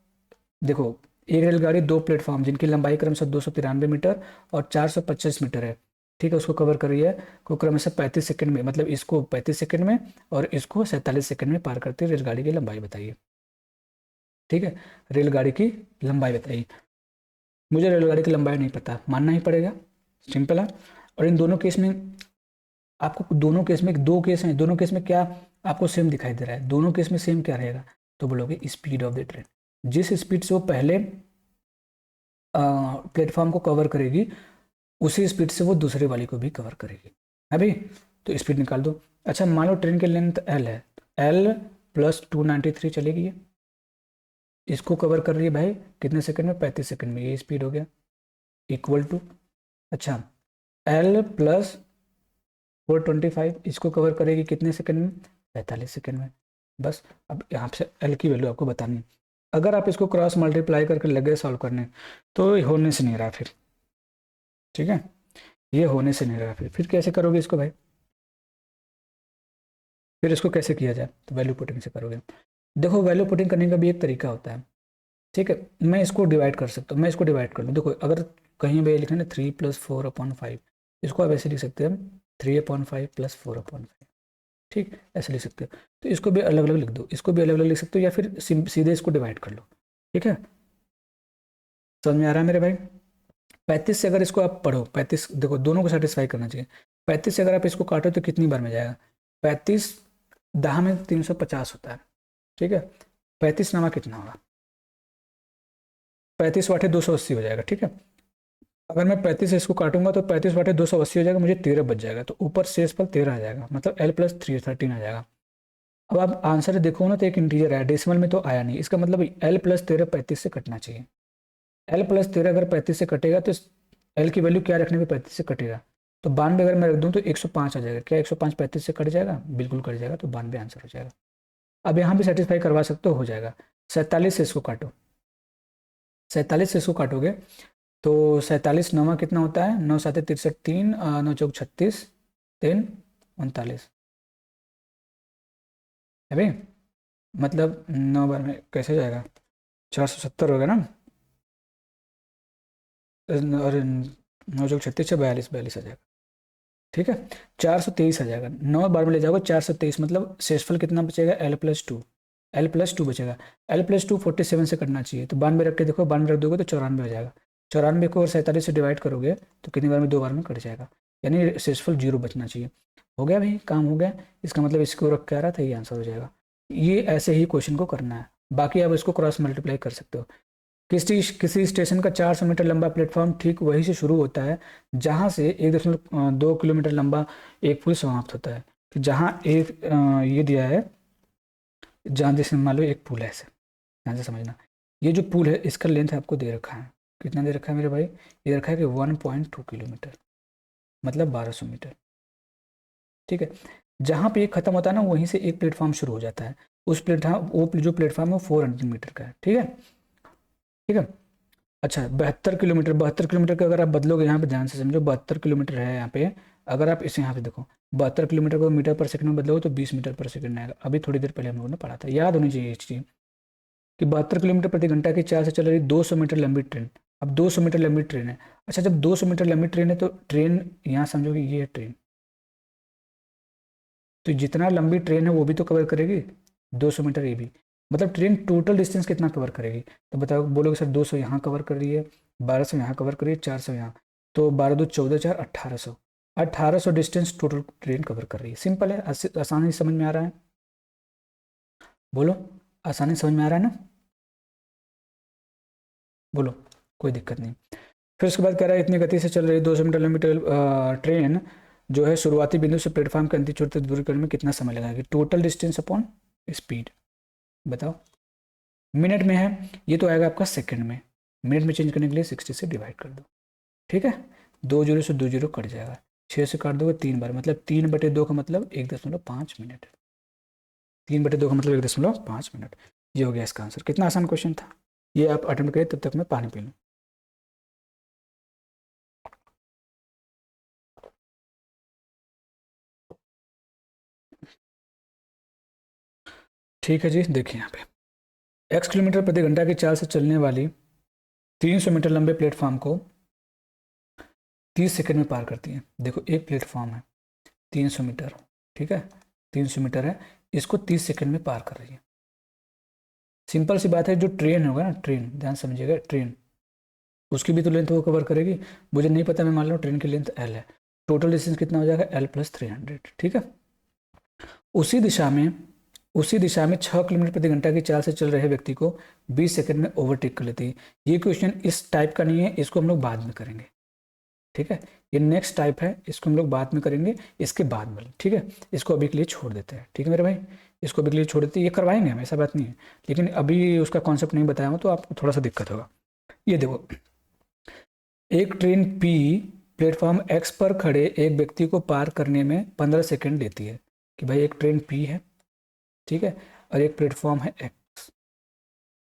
देखो, एक रेलगाड़ी 2 प्लेटफॉर्म जिनकी लंबाई क्रमशः 293 मीटर और 425 मीटर है, ठीक है, उसको कवर कर रही है, को क्रमशः 35 सेकंड में, मतलब इसको 35 सेकंड में और इसको 47 सेकंड में पार करती है, रेलगाड़ी की लंबाई बताइए, ठीक है, रेलगाड़ी की लंबाई बताइए। मुझे रेलगाड़ी की लंबाई नहीं पता, मानना ही पड़ेगा, सिंपल है। और इन दोनों केस में आपको, दोनों केस में, दो केस हैं, दोनों केस में क्या आपको सेम दिखाई दे रहा है, दोनों केस में सेम क्या रहेगा, तो बोलोगे स्पीड ऑफ द ट्रेन, जिस स्पीड से वो पहले प्लेटफॉर्म को कवर करेगी उसी स्पीड से वो दूसरे वाली को भी कवर करेगी, अभी तो स्पीड निकाल दो। अच्छा, मान लो ट्रेन की लेंथ एल है, एल प्लस 293 चलेगी, ये इसको कवर कर रही है भाई कितने सेकंड में, 35 सेकंड में, ये स्पीड हो गया, इक्वल टू, अच्छा, एल प्लस 425 इसको कवर करेगी कितने सेकंड में, 45 सेकंड में। बस अब यहाँ से एल की वैल्यू आपको बतानी है, अगर आप इसको क्रॉस मल्टीप्लाई करके लगे सॉल्व करने तो ये होने से नहीं रहा फिर, ठीक है, ये होने से नहीं रहा फिर कैसे करोगे इसको भाई, फिर इसको कैसे किया जाए, तो वैल्यू पुटिंग से करोगे। देखो, वैल्यू पुटिंग करने का भी एक तरीका होता है, ठीक है, मैं इसको डिवाइड कर सकता हूँ, मैं इसको डिवाइड कर लूँ, देखो अगर कहीं भी लिखना है 3+4/5, इसको आप ऐसे लिख सकते हैं 3/5 + 4/5, ठीक, ऐसे लिख सकते हो। तो इसको भी अलग अलग लिख दो, इसको भी अलग अलग लिख सकते हो, या फिर सीधे इसको डिवाइड कर लो, ठीक है, समझ में आ रहा है मेरे भाई? 35 से अगर इसको आप पढ़ो, 35 देखो दोनों को सेटिस्फाई करना चाहिए। 35 से अगर आप इसको काटो तो कितनी बार में जाएगा? 35 10 में 350 होता है, ठीक है। 35 नामा कितना होगा? 35 वाटे 280 हो जाएगा, ठीक है। अगर मैं 35 से इसको काटूंगा तो 35 वाटे 280 हो जाएगा, मुझे 13 बच जाएगा, तो ऊपर शेषफल 13 आ जाएगा, मतलब L+3 13 आ जाएगा। अब आप आंसर देखो ना तो एक इंटीजर है, डेसिमल में तो आया नहीं, इसका मतलब L+13 35 से कटना चाहिए। L+13 अगर 35 से कटेगा तो L की वैल्यू क्या रखने पे 35 से कटेगा? तो 92 अगर मैं रख दूं तो 105 आ जाएगा। क्या 105 35 से कट जाएगा? बिल्कुल कट जाएगा, तो 92 आंसर हो जाएगा। अब यहाँ भी सेटिस्फाई करवा सकते हो जाएगा। 47 से इसको काटो, 47 से इसको काटोगे तो 47 नवा कितना होता है? 9 7 63 3 9 चौक 36 3 39 है भाई। मतलब 9 बार में कैसे जाएगा? 470 होगा ना, और 9 चौक 36 से 42 42 आ जाएगा, ठीक है। 423 आ जाएगा, 9 बार में ले जाओगे 423, मतलब शेषफल कितना बचेगा? L+2, L+2 बचेगा। L+2 47 से कटना चाहिए, तो 92 रख के देखो, 92 रख दोगे तो 94 हो जाएगा। 94 को और 47 से डिवाइड करोगे तो कितनी बार में? 2 बार में कट जाएगा, यानी शेषफल 0 बचना चाहिए। हो गया भाई, काम हो गया। इसका मतलब इसको रख के आ रहा था, ये आंसर हो जाएगा। ये ऐसे ही क्वेश्चन को करना है, बाकी आप इसको क्रॉस मल्टीप्लाई कर सकते हो। किसी स्टेशन का 400 मीटर लंबा प्लेटफॉर्म ठीक वहीं से शुरू होता है जहां से 1.2 किलोमीटर लंबा एक पुल समाप्त होता है। तो जहां एक ये दिया है, जहां जैसे मान लो एक पुल है, ऐसे ध्यान से समझना। ये जो पुल है इसका लेंथ आपको दे रखा है, कितना दे रखा है मेरे भाई? ये दे रखा है कि 1.2 किलोमीटर, मतलब 1200 मीटर, ठीक है। जहां पे ये खत्म होता है ना, वहीं से एक प्लेटफॉर्म शुरू हो जाता है। उस प्लेटफॉर्म वो जो प्लेटफॉर्म है वो 400 मीटर का है, ठीक है, ठीक है। अच्छा, 72 किलोमीटर, 72 किलोमीटर का अगर आप बदलोगे, यहाँ पे ध्यान से समझो, 72 किलोमीटर है यहाँ पे। अगर आप इसे यहाँ पे देखो, 72 किलोमीटर को मीटर पर सेकंड में बदलोगे तो 20 मीटर पर सेकंड आएगा। अभी थोड़ी देर पहले हम लोगों ने पढ़ा था, याद होनी चाहिए ये चीज़ कि 72 किलोमीटर प्रति घंटा की चाल से चल रही 200 मीटर लंबी ट्रेन। अब 200 मीटर लंबी ट्रेन है। अच्छा, जब 200 मीटर लंबी ट्रेन है तो ट्रेन, यहाँ समझो कि ये है ट्रेन, तो जितना लंबी ट्रेन है वो भी तो कवर करेगी 200 मीटर ये भी। मतलब ट्रेन टोटल डिस्टेंस कितना कवर करेगी? तो बताओ, बोलोगे सर 200 यहाँ कवर कर रही है, 1200 यहाँ कवर कर रही है, 400 यहाँ, तो 12 2 14 4 1800, 1800 डिस्टेंस टोटल ट्रेन कवर कर रही है। सिंपल है, आसानी से समझ में आ रहा है? बोलो, आसानी से समझ में आ रहा है ना? बोलो, कोई दिक्कत नहीं। फिर उसके बाद कह रहा है इतनी गति से चल रही 200 मीटर लंबी ट्रेन जो है शुरुआती बिंदु से प्लेटफॉर्म के अंतिम छोर तक दूरी करने में कितना समय लगाएगी? टोटल डिस्टेंस अपॉन स्पीड, बताओ। मिनट में है, ये तो आएगा आपका सेकंड में। मिनट में चेंज करने के लिए 60 से डिवाइड कर दो, ठीक है। 2 जीरो से 2 जीरो कट जाएगा, 6 से काट दोगे 3 बार, मतलब 3/2 का मतलब 1.5 मिनट। 3/2 का मतलब 1.5 मिनट। ये हो गया इसका आंसर। कितना आसान क्वेश्चन था ये, आप अटेम्प्ट करें, तब तक मैं पानी पी लूँ। ठीक है जी, देखिए यहाँ पे x किलोमीटर प्रति घंटा की चाल से चलने वाली 300 मीटर लंबे प्लेटफॉर्म को 30 सेकंड में पार करती है। देखो, एक प्लेटफॉर्म है 300 मीटर, ठीक है, 300 मीटर है, इसको 30 सेकंड में पार कर रही है। सिंपल सी बात है, जो ट्रेन होगा ना, ट्रेन, ध्यान समझिएगा, ट्रेन उसकी भी तो लेंथ वो कवर करेगी। मुझे नहीं पता, मैं मान लो ट्रेन की लेंथ L है, टोटल डिस्टेंस कितना हो जाएगा? L+300, ठीक है। उसी दिशा में उसी दिशा में 6 किलोमीटर प्रति घंटा की चाल से चल रहे व्यक्ति को 20 सेकंड में ओवरटेक कर लेती है। ये क्वेश्चन इस टाइप का नहीं है, इसको हम लोग बाद में करेंगे, ठीक है। ये नेक्स्ट टाइप है, इसको हम लोग बाद में करेंगे, इसके बाद में, ठीक है। इसको अभी के लिए छोड़ देते हैं, ठीक है मेरे भाई, इसको अभी के लिए छोड़ देते हैं। ये करवाएंगे हम, ऐसा बात नहीं है, लेकिन अभी उसका कॉन्सेप्ट नहीं बताया हूँ तो आपको थोड़ा सा दिक्कत होगा। ये देखो, एक ट्रेन P प्लेटफॉर्म X पर खड़े एक व्यक्ति को पार करने में 15 सेकंड लेती है। कि भाई एक ट्रेन P है, ठीक है, और एक प्लेटफॉर्म है X,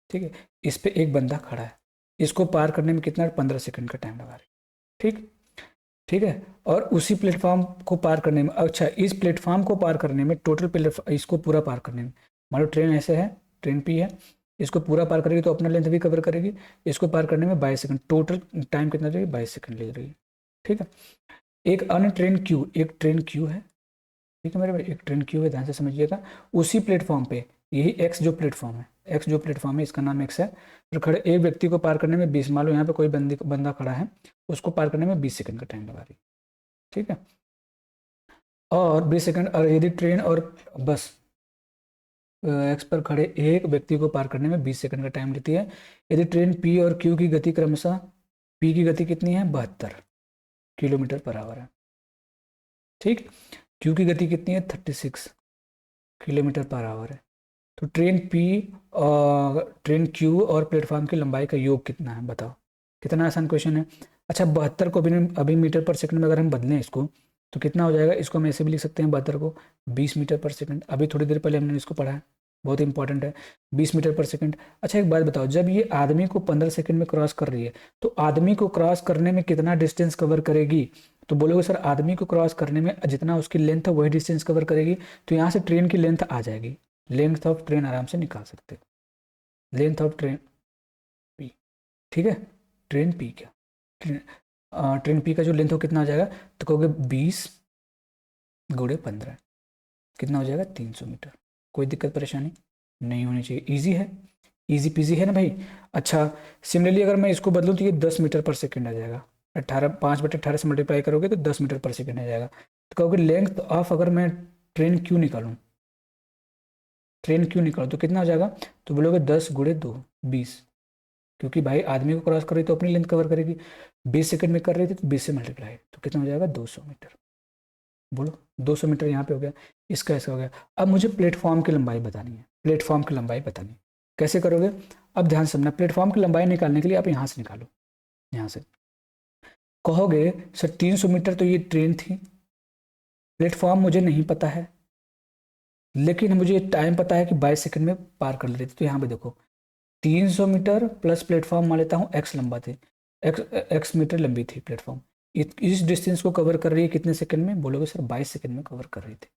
ठीक है, इस पे एक बंदा खड़ा है, इसको पार करने में कितना? 15 सेकंड का टाइम लगा रहे, ठीक, ठीक है। और उसी प्लेटफॉर्म को पार करने में, अच्छा, इस प्लेटफॉर्म को पार करने में टोटल प्लेटफॉर्म, इसको पूरा पार करने में, मान लो ट्रेन ऐसे है, ट्रेन P है, इसको पूरा पार करेगी तो अपना लेंथ भी कवर करेगी, इसको पार करने में 22 सेकंड, टोटल टाइम कितना लगेगा? 22 सेकंड ले रही है, ठीक है। एक अन्य ट्रेन Q, एक ट्रेन Q है, ठीक है मेरे भाई, एक ट्रेन Q है, ध्यान से समझिएगा। उसी प्लेटफॉर्म पे यही एक्स जो प्लेटफॉर्म है, एक्स जो प्लेटफॉर्म है इसका नाम एक्स है। फिर खड़े एक व्यक्ति को पार करने में 20, मान लो यहाँ पे कोई बंदा खड़ा है, उसको पार करने में 20 सेकंड का टाइम लगा रही है, ठीक है। और 20 सेकंड, और यदि ट्रेन और बस एक्स पर खड़े एक व्यक्ति को पार करने में 20 सेकंड का टाइम लेती है, यदि ट्रेन पी और क्यू की गति क्रमशः, पी की गति कितनी है 72 किलोमीटर पर आवर है, ठीक। क्यू की गति कितनी है 36 किलोमीटर पर आवर है। तो ट्रेन क्यू और प्लेटफॉर्म की लंबाई का योग कितना है बताओ। कितना आसान क्वेश्चन है। अच्छा 72 को अभी मीटर पर सेकंड में अगर हम बदलें इसको तो कितना हो जाएगा, इसको हम ऐसे भी लिख सकते हैं 72 को 20 मीटर पर सेकंड। अभी थोड़ी देर पहले हमने इसको पढ़ा है, बहुत इंपॉर्टेंट है, 20 मीटर पर सेकंड। अच्छा एक बात बताओ, जब ये आदमी को 15 सेकंड में क्रॉस कर रही है तो आदमी को क्रॉस करने में कितना डिस्टेंस कवर करेगी। तो बोलोगे सर आदमी को क्रॉस करने में जितना उसकी लेंथ है वही डिस्टेंस कवर करेगी, तो यहाँ से ट्रेन की लेंथ आ जाएगी, लेंथ ऑफ ट्रेन आराम से निकाल सकते हो, लेंथ ऑफ ट्रेन पी, ठीक है। ट्रेन पी क्या, ट्रेन पी का जो लेंथ हो कितना हो जाएगा, तो कहोगे 20 गुणे 15 कितना हो जाएगा 300 मीटर। कोई दिक्कत परेशानी नहीं होनी चाहिए, इजी है, इजी पीजी है ना भाई। अच्छा सिमिलरली अगर मैं इसको बदलूँ तो ये 10 मीटर पर सेकंड आ जाएगा, 5/18 से मल्टीप्लाई करोगे तो 10 मीटर पर सेकंड आ जाएगा। तो कहोगे लेंथ ऑफ, अगर मैं ट्रेन क्यू निकालूँ, ट्रेन क्यू निकालो तो कितना हो जाएगा, तो बोलोगे 10 गुणे 2 20, क्योंकि भाई आदमी को क्रॉस कर रही तो अपनी लेंथ कवर करेगी, 20 सेकंड में कर रही थी तो 20 से मल्टीप्लाई, तो कितना हो जाएगा 200 मीटर। बोलो 200 मीटर यहाँ पे हो गया, इसका ऐसा हो गया। अब मुझे प्लेटफॉर्म की लंबाई बतानी है, प्लेटफॉर्म की लंबाई बतानी है, कैसे करोगे। अब ध्यान समझना, प्लेटफॉर्म की लंबाई निकालने के लिए आप यहाँ से निकालो, यहाँ से कहोगे सर 300 मीटर तो ये ट्रेन थी, प्लेटफॉर्म मुझे नहीं पता है लेकिन मुझे टाइम पता है कि 22 सेकंड में पार कर ले रही थी। तो यहाँ पे देखो 300 मीटर प्लस प्लेटफॉर्म मान लेता हूँ एक्स लंबा थे, एक्स मीटर लंबी थी प्लेटफॉर्म, इस डिस्टेंस को कवर कर रही है कितने सेकंड में, बोलोगे सर 22 सेकंड में कवर कर रही थी,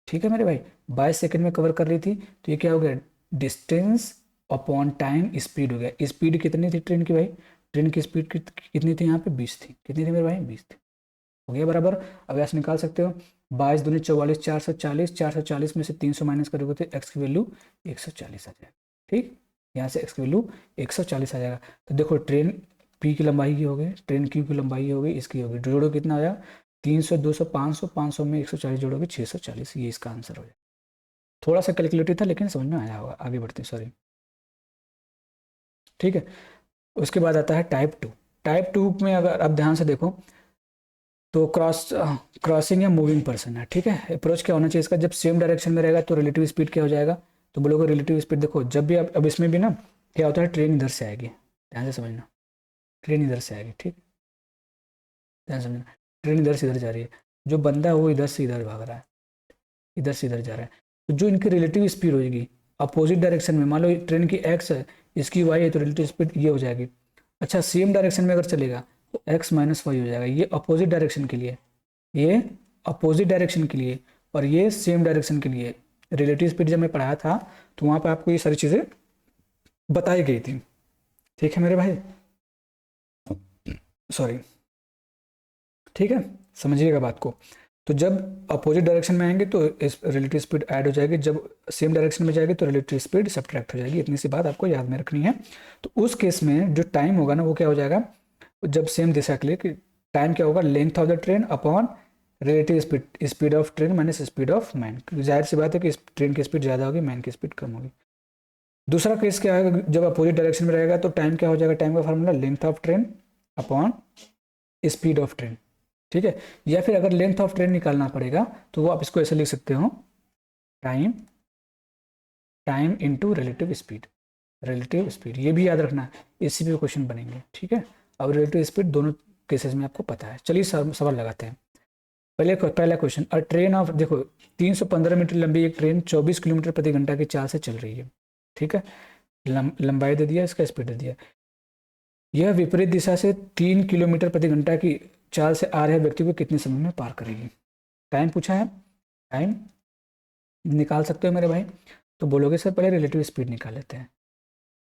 ठीक है मेरे भाई 22 सेकंड में कवर कर रही थी। तो ये क्या हो गया, डिस्टेंस अपॉन टाइम स्पीड हो गया। स्पीड कितनी थी ट्रेन की भाई, ट्रेन की स्पीड कितनी थी यहाँ पे 20 थी, कितनी थी मेरे भाई 20 थी, हो गया बराबर। अब ऐसे निकाल सकते हो 22 दूनी 44, 440, 440 में से 300 माइनस करोगे तो एक्स की वैल्यू 140 आ जाएगा, ठीक। यहाँ से एक्स की वैल्यू 140 आ जाएगा। तो देखो ट्रेन पी की लंबाई की हो गई, ट्रेन क्यू की लंबाई हो गई, इसकी होगी, जोड़ो कितना आया 300, 200, 500, 500 में 140 जोड़ोगे 640, ये इसका आंसर हो जाएगा। थोड़ा सा कैलकुलेटिव था लेकिन समझ में आया होगा, आगे बढ़ते हैं, सॉरी, ठीक है। उसके बाद आता है टाइप 2। टाइप 2 में अगर आप ध्यान से देखो तो क्रॉसिंग या मूविंग पर्सन है, ठीक है। अप्रोच क्या होना चाहिए इसका, जब सेम डायरेक्शन में रहेगा तो रिलेटिव स्पीड क्या हो जाएगा, तो बोलोगे रिलेटिव स्पीड, देखो जब भी अब इसमें भी ना क्या होता है, ट्रेन इधर से आएगी, ध्यान से समझना, ट्रेन इधर से आएगी, ठीक, ध्यान से समझना, ट्रेन इधर से इधर जा रही है, जो बंदा है वो इधर से इधर भाग रहा है, इधर से इधर जा रहा है, तो जो इनकी रिलेटिव स्पीड होगी अपोजिट डायरेक्शन में, मान लो ट्रेन की एक्स है इसकी वाई है तो रिलेटिव स्पीड ये हो जाएगी। अच्छा सेम डायरेक्शन में अगर चलेगा तो एक्स माइनस वाई हो जाएगा, ये अपोजिट डायरेक्शन के लिए, ये अपोजिट डायरेक्शन के लिए, और ये सेम डायरेक्शन के लिए। रिलेटिव स्पीड जब मैं पढ़ाया था तो वहाँ पे आपको ये सारी चीज़ें बताई गई थी, ठीक है मेरे भाई, सॉरी, ठीक है, समझिएगा बात को। तो जब अपोजिट डायरेक्शन में आएंगे तो इस रिलेटिव स्पीड ऐड हो जाएगी, जब सेम डायरेक्शन में जाएगी तो रिलेटिव स्पीड सब्ट्रैक्ट हो जाएगी, इतनी सी बात आपको याद में रखनी है। तो उस केस में जो टाइम होगा ना वो क्या हो जाएगा, जब सेम दिशा के लिए कि टाइम क्या होगा, length of the train upon relative speed, speed of train minus speed of man, जाहिर सी बात है कि ट्रेन की स्पीड ज़्यादा होगी, मैन की स्पीड कम होगी। दूसरा केस क्या है, जब अपोजिट डायरेक्शन में रहेगा तो टाइम क्या हो जाएगा, टाइम का formula length of train upon speed of train, ठीक है। या फिर अगर लेंथ ऑफ ट्रेन निकालना पड़ेगा तो वो आप इसको ऐसे लिख सकते हो, time time into relative speed, relative speed, ये भी याद रखना, इसी पे क्वेश्चन बनेंगे, ठीक है। अब रिलेटिव स्पीड दोनों केसेस में आपको पता है। चलिए सवाल लगाते हैं। पहला क्वेश्चन, अ ट्रेन ऑफ, देखो 315 मीटर लंबी एक ट्रेन 24 किलोमीटर प्रति घंटा की चाल से चल रही है, ठीक है। लंबाई दे दिया, इसका स्पीड दे दिया। यह विपरीत दिशा से 3 किलोमीटर प्रति घंटा की चाल से आ रहे व्यक्ति को कितने समय में पार करेगी। टाइम पूछा है, टाइम निकाल सकते हो मेरे भाई। तो बोलोगे सर पहले रिलेटिव स्पीड निकाल लेते हैं।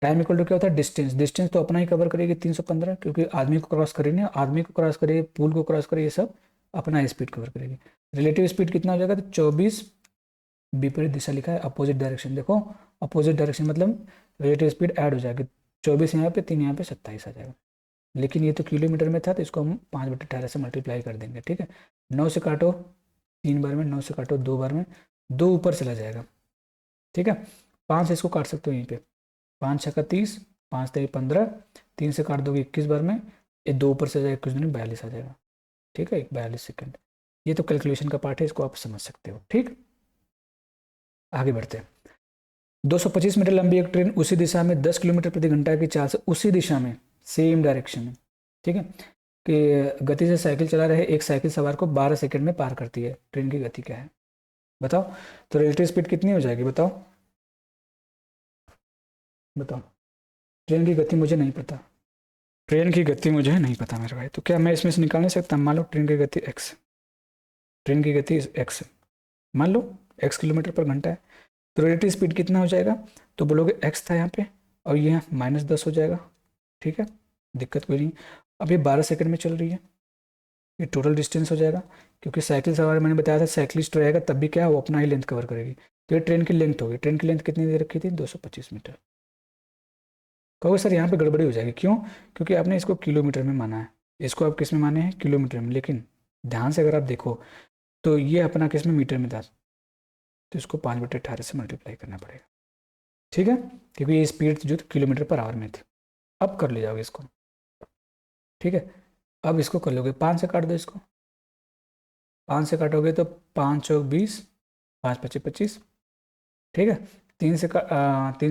टाइम इक्वल टू क्या होता है, डिस्टेंस, डिस्टेंस तो अपना ही कवर करेगी 315, क्योंकि आदमी को क्रॉस करेगी, आदमी को क्रॉस करेगी, पुल को क्रॉस करेगी, ये सब अपना स्पीड कवर करेगी। रिलेटिव स्पीड कितना हो जाएगा, तो 24 विपरीत दिशा लिखा है, अपोजिट डायरेक्शन। देखो अपोजिट डायरेक्शन मतलब रिलेटिव स्पीड ऐड हो जाएगी, 24 यहाँ पे, 3 यहाँ पे, 27 आ जाएगा। लेकिन ये तो किलोमीटर में था तो इसको हम 5/18 से मल्टीप्लाई कर देंगे। ठीक है, 9 से काटो 3 बार में, 9 से काटो 2 बार में, 2 ऊपर चला जाएगा। ठीक है, 5 से इसको काट सकते हो यहीं पे, 5 छक्का 30, 5 तेईस 15, 3 से काट दोगे 21 बार में, ये 2 ऊपर से जाएगा, कुछ दिन 42 आ जाएगा। ठीक है, 42 सेकेंड। ये तो कैलकुलेशन का पार्ट है, इसको आप समझ सकते हो। ठीक, आगे बढ़ते हैं। 225 मीटर लंबी एक ट्रेन उसी दिशा में 10 किलोमीटर प्रति घंटा की चाल से, उसी दिशा में सेम डायरेक्शन में, ठीक है, कि गति से साइकिल चला रहे एक साइकिल सवार को 12 सेकंड में पार करती है। ट्रेन की गति क्या है बताओ? तो रिलेटिव स्पीड कितनी हो जाएगी बताओ? बताओ, ट्रेन की गति मुझे नहीं पता, ट्रेन की गति मुझे नहीं पता मेरे भाई, तो क्या मैं इसमें से निकाल नहीं सकता? मान लो ट्रेन की गति x, ट्रेन की गति x मान लो x किलोमीटर पर घंटा है, तो रिलेटिव स्पीड कितना हो जाएगा? तो बोलोगे x था यहाँ पे और ये -10 हो जाएगा। ठीक है, दिक्कत कोई नहीं। अब ये 12 सेकंड में चल रही है, ये टोटल डिस्टेंस हो जाएगा, क्योंकि साइकिल सवार मैंने बताया था साइकिलिस्ट रहेगा तब भी क्या है वो अपना ही लेंथ कवर करेगी। तो ये ट्रेन की लेंथ होगी, ट्रेन की लेंथ कितनी दे रखी थी? 225 मीटर। कहोगे सर यहाँ पे गड़बड़ी हो जाएगी, क्यों? क्योंकि आपने इसको किलोमीटर में माना है, इसको आप किस में माने हैं? किलोमीटर में। लेकिन ध्यान से अगर आप देखो तो ये अपना किस में? मीटर में था, तो इसको 5/18 से मल्टीप्लाई करना पड़ेगा। ठीक है, क्योंकि ये स्पीड जो किलोमीटर पर आवर में थी। अब कर ले जाओगे इसको। ठीक है, अब इसको कर लोगे, 5 से काट दो इसको, 5 से काटोगे तो 5 चौक 20, 5 पच्चीस 25। ठीक है, 3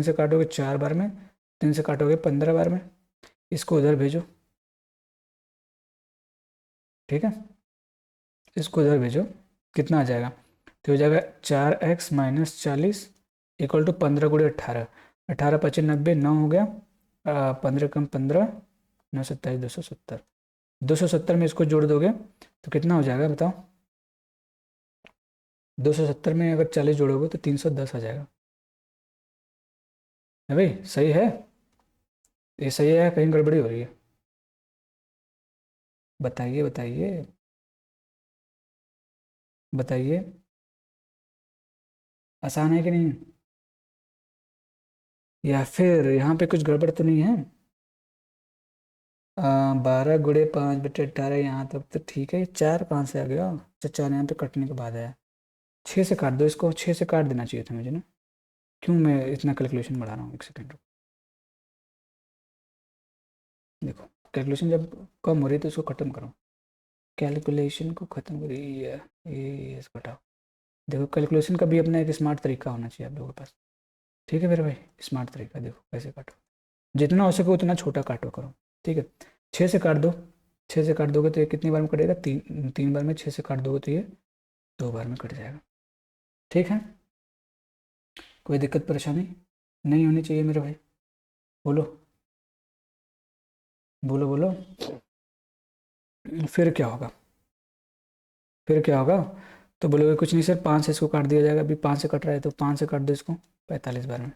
से काटोगे 4 बार में, 3 से काटोगे 15 बार में, इसको उधर भेजो। ठीक है, इसको उधर भेजो, कितना आ जाएगा? तो हो जाएगा 4x - 40 इक्वल टू 15 × 18, 18 25 90, 9 हो गया, 15 कम 15, 9 27 270, 270 में इसको जोड़ दोगे तो कितना हो जाएगा बताओ? 270 में अगर 40 जोड़ोगे तो 310 आ जाएगा। है भाई, सही है? ये सही है, कहीं गड़बड़ी हो रही है? बताइए बताइए बताइए, आसान है कि नहीं? या फिर यहाँ पे कुछ गड़बड़ तो नहीं है? 12 × 5/18, यहाँ तक तो ठीक है। ये 4 कहाँ से आ गया? अच्छा, 4 यहाँ पे कटने के बाद आया। 6 से काट दो इसको, 6 से काट देना चाहिए था मुझे ना, क्यों मैं इतना कैलकुलेशन बढ़ा रहा हूँ? एक सेकेंड रुको, देखो कैलकुलेशन जब कम हो रही है तो इसको ख़त्म करो, कैलकुलेशन को ख़त्म करिए, ये घटाओ। देखो कैलकुलेशन का भी अपना एक स्मार्ट तरीका होना चाहिए आप लोगों के पास। ठीक है मेरे भाई, स्मार्ट तरीका देखो कैसे काटो, जितना हो सके उतना छोटा काटो करो। ठीक है, 6 से काट दो, 6 से काट दोगे तो ये कितनी बार में कटेगा? 3 बार में। 6 से काट दोगे तो ये 2 बार में कट जाएगा। ठीक है, कोई दिक्कत परेशानी नहीं होनी चाहिए मेरे भाई। बोलो बोलो बोलो, फिर क्या होगा? फिर क्या होगा? तो बोलोगे कुछ नहीं सर, 5 से इसको काट दिया जाएगा, अभी 5 से कट रहा है तो 5 से काट दो इसको 45 बार में,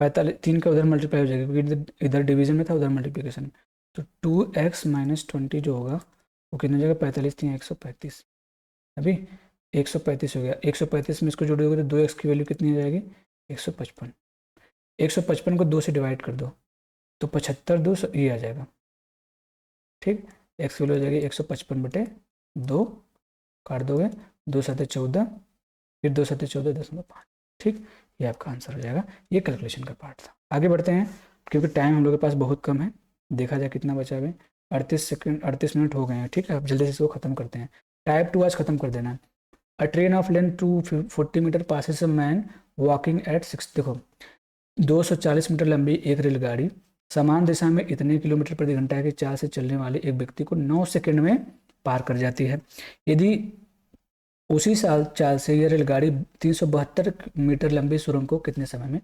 45, 3 का उधर मल्टीप्लाई हो जाएगा क्योंकि इधर डिवीजन में था उधर मल्टीप्लिकेशन में। तो 2x - 20 जो होगा वो कितना हो जाएगा? 45 3 135, अभी 135 हो गया। 135 में इसको जोड़ोगे तो 2x की वैल्यू कितनी हो जाएगी? 155। 155 को 2 से डिवाइड कर दो तो 75 2 ये आ जाएगा। ठीक, एक्स की वैल्यू हो जाएगी 155/2, काट दोगे 2 7 14, फिर 2 7 14.5। ठीक, ये आपका आंसर हो जाएगा। ये कैलकुलेशन का पार्ट था। आगे बढ़ते हैं क्योंकि टाइम हम लोग के पास बहुत कम है। देखा जाए कितना बचा है? 38 मिनट हो गए हैं। ठीक है, अब जल्दी से इसको खत्म करते हैं। टाइप 2 आज खत्म कर देना है। A train of length 240 metre passes a man walking at 6, देखो 240 मीटर लंबी एक रेलगाड़ी समान दिशा में इतने किलोमीटर प्रति घंटा की चाल से चलने वाले एक व्यक्ति को 9 सेकंड में पार कर जाती है। यदि उसी साल चाल से यह रेलगाड़ी 372 मीटर लंबी सुरंग को कितने समय में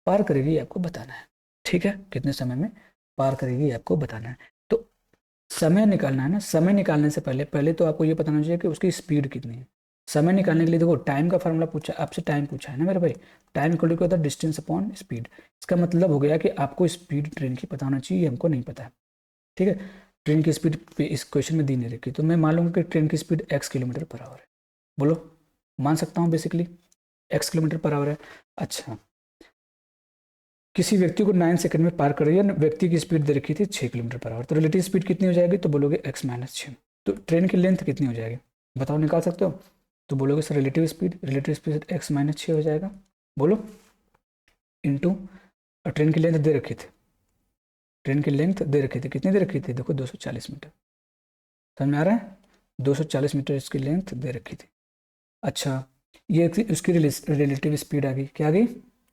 पार करेगी आपको बताना है। ठीक है, कितने समय में पार करेगी आपको बताना है। तो समय निकालना है ना, समय निकालने से पहले पहले तो आपको ये बताना चाहिए कि उसकी स्पीड कितनी है। समय निकालने के लिए देखो टाइम का फार्मूला पूछा आपसे, टाइम पूछा है ना मेरे भाई, time equal to distance upon speed. इसका मतलब हो गया कि आपको स्पीड ट्रेन की पता होना चाहिए, हमको नहीं पता है। ठीक है, ट्रेन की स्पीड इस क्वेश्चन में दी नहीं रखी, तो मैं मान लूँगा कि ट्रेन की speed x kilometre per our है। बोलो, मान सकता हूँ basically x kilometre per our है। अच्छा, किसी व्यक्ति को 9 सेकंड में पार कर रही है, व्यक्ति की स्पीड दे रखी थी 6 किलोमीटर पर आवर, तो रिलेटिव स्पीड कितनी हो जाएगी, तो बोलोगे x माइनस 6। तो ट्रेन की लेंथ कितनी हो जाएगी बताओ, निकाल सकते हो? तो बोलोगे sir relative speed x minus 6 हो जाएगा, बोलो, इंटू, और ट्रेन की लेंथ दे रखी थी, ट्रेन की लेंथ दे रखी थी, कितनी दे रखी थी, देखो 240 मीटर, समझ में आ रहा है? 240 मीटर इसकी लेंथ दे रखी थी। अच्छा, ये उसकी रिलेटिव स्पीड आ गई, क्या आ गई,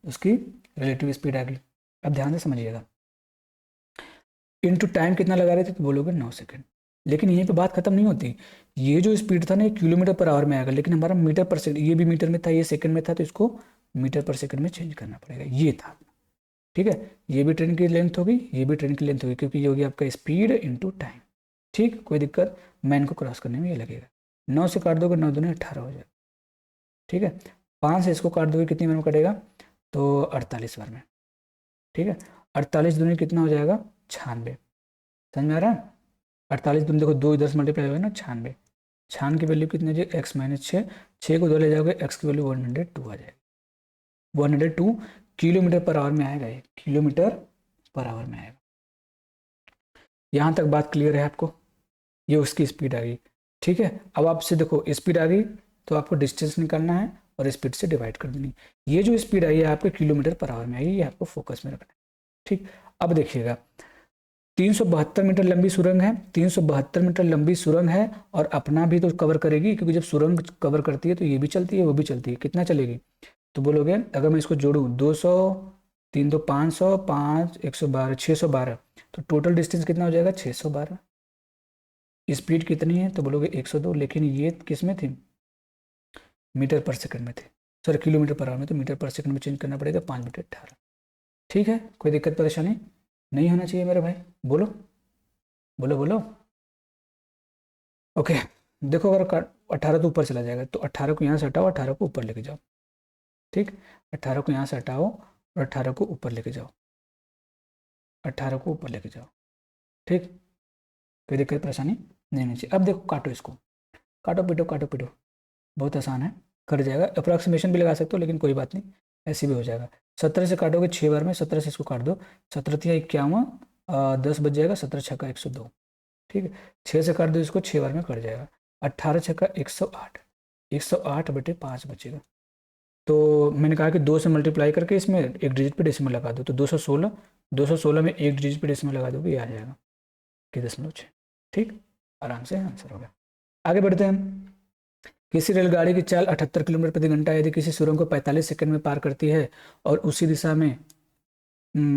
उसकी रिलेटिव स्पीड आ गई। अब ध्यान से समझिएगा, इनटू टाइम कितना लगा रहे थे, तो बोलोगे 9 सेकंड। लेकिन यहीं पे बात खत्म नहीं होती, ये जो स्पीड था ना ये किलोमीटर पर आवर में आएगा, लेकिन हमारा मीटर पर सेकंड, ये भी मीटर में था, ये सेकंड में था, तो इसको मीटर पर सेकंड में चेंज करना पड़ेगा, ये था। ठीक है, ये भी ट्रेन की लेंथ होगी, ये भी ट्रेन की लेंथ होगी, क्योंकि ये होगी आपका स्पीड इंटू टाइम। ठीक, कोई दिक्कत, मैन को क्रॉस करने में ये लगेगा। 9 से काट दोगे, 9 दूनी 18 हो जाएगा। ठीक है, 5 से इसको काट दोगे, कितनी बार में कटेगा, तो 48 बार में। ठीक है, 48 दूनी कितना हो जाएगा, 96। समझ में आ रहा है? 48 दूनी देखो, 2 इधर से मल्टीप्लाई होगा ना, 96। 96 की वैल्यू कितनी हो जाएगी, x माइनस 6 को 2 ले जाओगे, x की वैल्यू 102 आ जाएगी। 102 किलोमीटर पर आवर में आएगा, ये किलोमीटर पर आवर में आएगा। यहाँ तक बात क्लियर है आपको? ये उसकी स्पीड आ गई। ठीक है, अब आपसे देखो स्पीड आ गई, तो आपको डिस्टेंस निकालना है और स्पीड से डिवाइड कर देनी। ये जो स्पीड आई है आपके किलोमीटर पर आवर में आई है, ये आपको फोकस में रखना है। ठीक, अब देखिएगा, 372 मीटर लंबी सुरंग है, 372 मीटर लंबी सुरंग है, और अपना भी तो कवर करेगी, क्योंकि जब सुरंग कवर करती है तो ये भी चलती है, वो भी चलती है। कितना चलेगी, तो बोलोगे अगर मैं इसको जोड़ूँ, 200, 3 तो 500, 5 112, 612, तो टोटल डिस्टेंस कितना हो जाएगा, 612। स्पीड कितनी है, तो बोलोगे 102, लेकिन ये किस में थी, मीटर पर सेकंड में थे, सॉरी किलोमीटर पर आवर में, तो मीटर पर सेकंड में चेंज करना पड़ेगा, 5/18। ठीक है, कोई दिक्कत परेशानी नहीं होना चाहिए मेरे भाई, बोलो बोलो बोलो। ओके, देखो अगर 18 तो ऊपर चला जाएगा, तो 18 को यहाँ से हटाओ, 18 को ऊपर लेके जाओ। ठीक, 18 को यहाँ से हटाओ और 18 को ऊपर लेके जाओ, 18 को ऊपर लेके जाओ। ठीक, कोई दिक्कत परेशानी नहीं होनी चाहिए। अब देखो, काटो इसको, काटो पीटो काटो पीटो, बहुत आसान है, कर जाएगा। अप्रॉक्सीमेशन भी लगा सकते हो, लेकिन कोई बात नहीं, ऐसे भी हो जाएगा। 17 से काटोगे 6 बार में, 17 से इसको काट दो, 17 तिया 51, 10 बच जाएगा, 17 छक्का 102। ठीक है, 6 से काट दो इसको, 6 बार में कट जाएगा, 18 छक्का 108, 108/5 बचेगा। तो मैंने कहा कि 2 से मल्टीप्लाई करके इसमें एक डिजिट पे डेसिमल लगा दो, तो 216, 216 में एक डिजिट पे डेसिमल लगा दोगे, ये आ जाएगा कि 0.6। ठीक, आराम से आंसर हो गया। आगे बढ़ते हैं हम। किसी रेलगाड़ी की चाल 78 किलोमीटर प्रति घंटा यदि किसी सुरंग को 45 सेकंड में पार करती है, और उसी दिशा में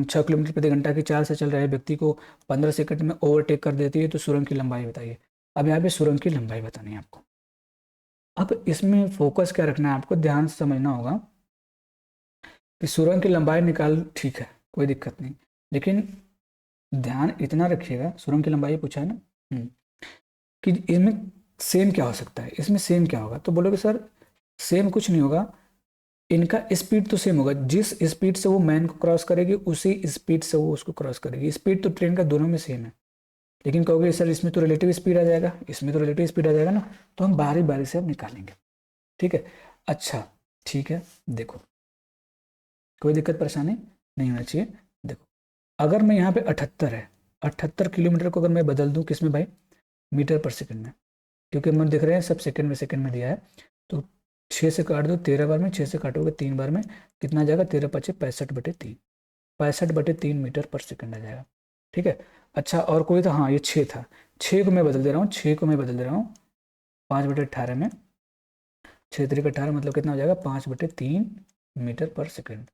6 किलोमीटर प्रति घंटा की चाल से चल रहे व्यक्ति को 15 सेकंड में ओवरटेक कर देती है, तो सुरंग की लंबाई बताइए। अब यहाँ पे सुरंग की लंबाई बतानी है आपको। अब इसमें फोकस क्या रखना है आपको, ध्यान से समझना होगा कि सुरंग की लंबाई निकाल, ठीक है कोई दिक्कत नहीं, लेकिन ध्यान इतना रखिएगा, सुरंग की लंबाई पूछा है ना, कि इसमें सेम क्या हो सकता है, इसमें सेम क्या होगा, तो बोलोगे सर सेम कुछ नहीं होगा, इनका स्पीड तो सेम होगा, जिस स्पीड से वो मैन को क्रॉस करेगी उसी स्पीड से वो उसको क्रॉस करेगी। स्पीड तो ट्रेन का दोनों में सेम है, लेकिन कहोगे सर इसमें तो रिलेटिव स्पीड आ जाएगा, इसमें तो रिलेटिव स्पीड आ जाएगा ना, तो हम बारी बारी से अब निकालेंगे। ठीक है, अच्छा ठीक है, देखो कोई दिक्कत परेशानी नहीं होना चाहिए। देखो, अगर मैं यहाँ पे 78 है, 78 किलोमीटर को अगर मैं बदल दूँ किस में भाई, मीटर पर सेकंड में, क्योंकि हम देख रहे हैं सब सेकंड में दिया है, तो 6 से काट दो 13 बार में, 6 से काटोगे 3 बार में, कितना आ जाएगा, 13 5 65/3, 65/3 मीटर पर सेकंड आ जाएगा। ठीक है, अच्छा और कोई था, हाँ ये 6 था, 6 को मैं बदल दे रहा हूँ, 6 को मैं बदल दे रहा हूँ 5/18 में, 6×3 = 18, मतलब कितना हो जाएगा, 5/3 मीटर पर सेकंड।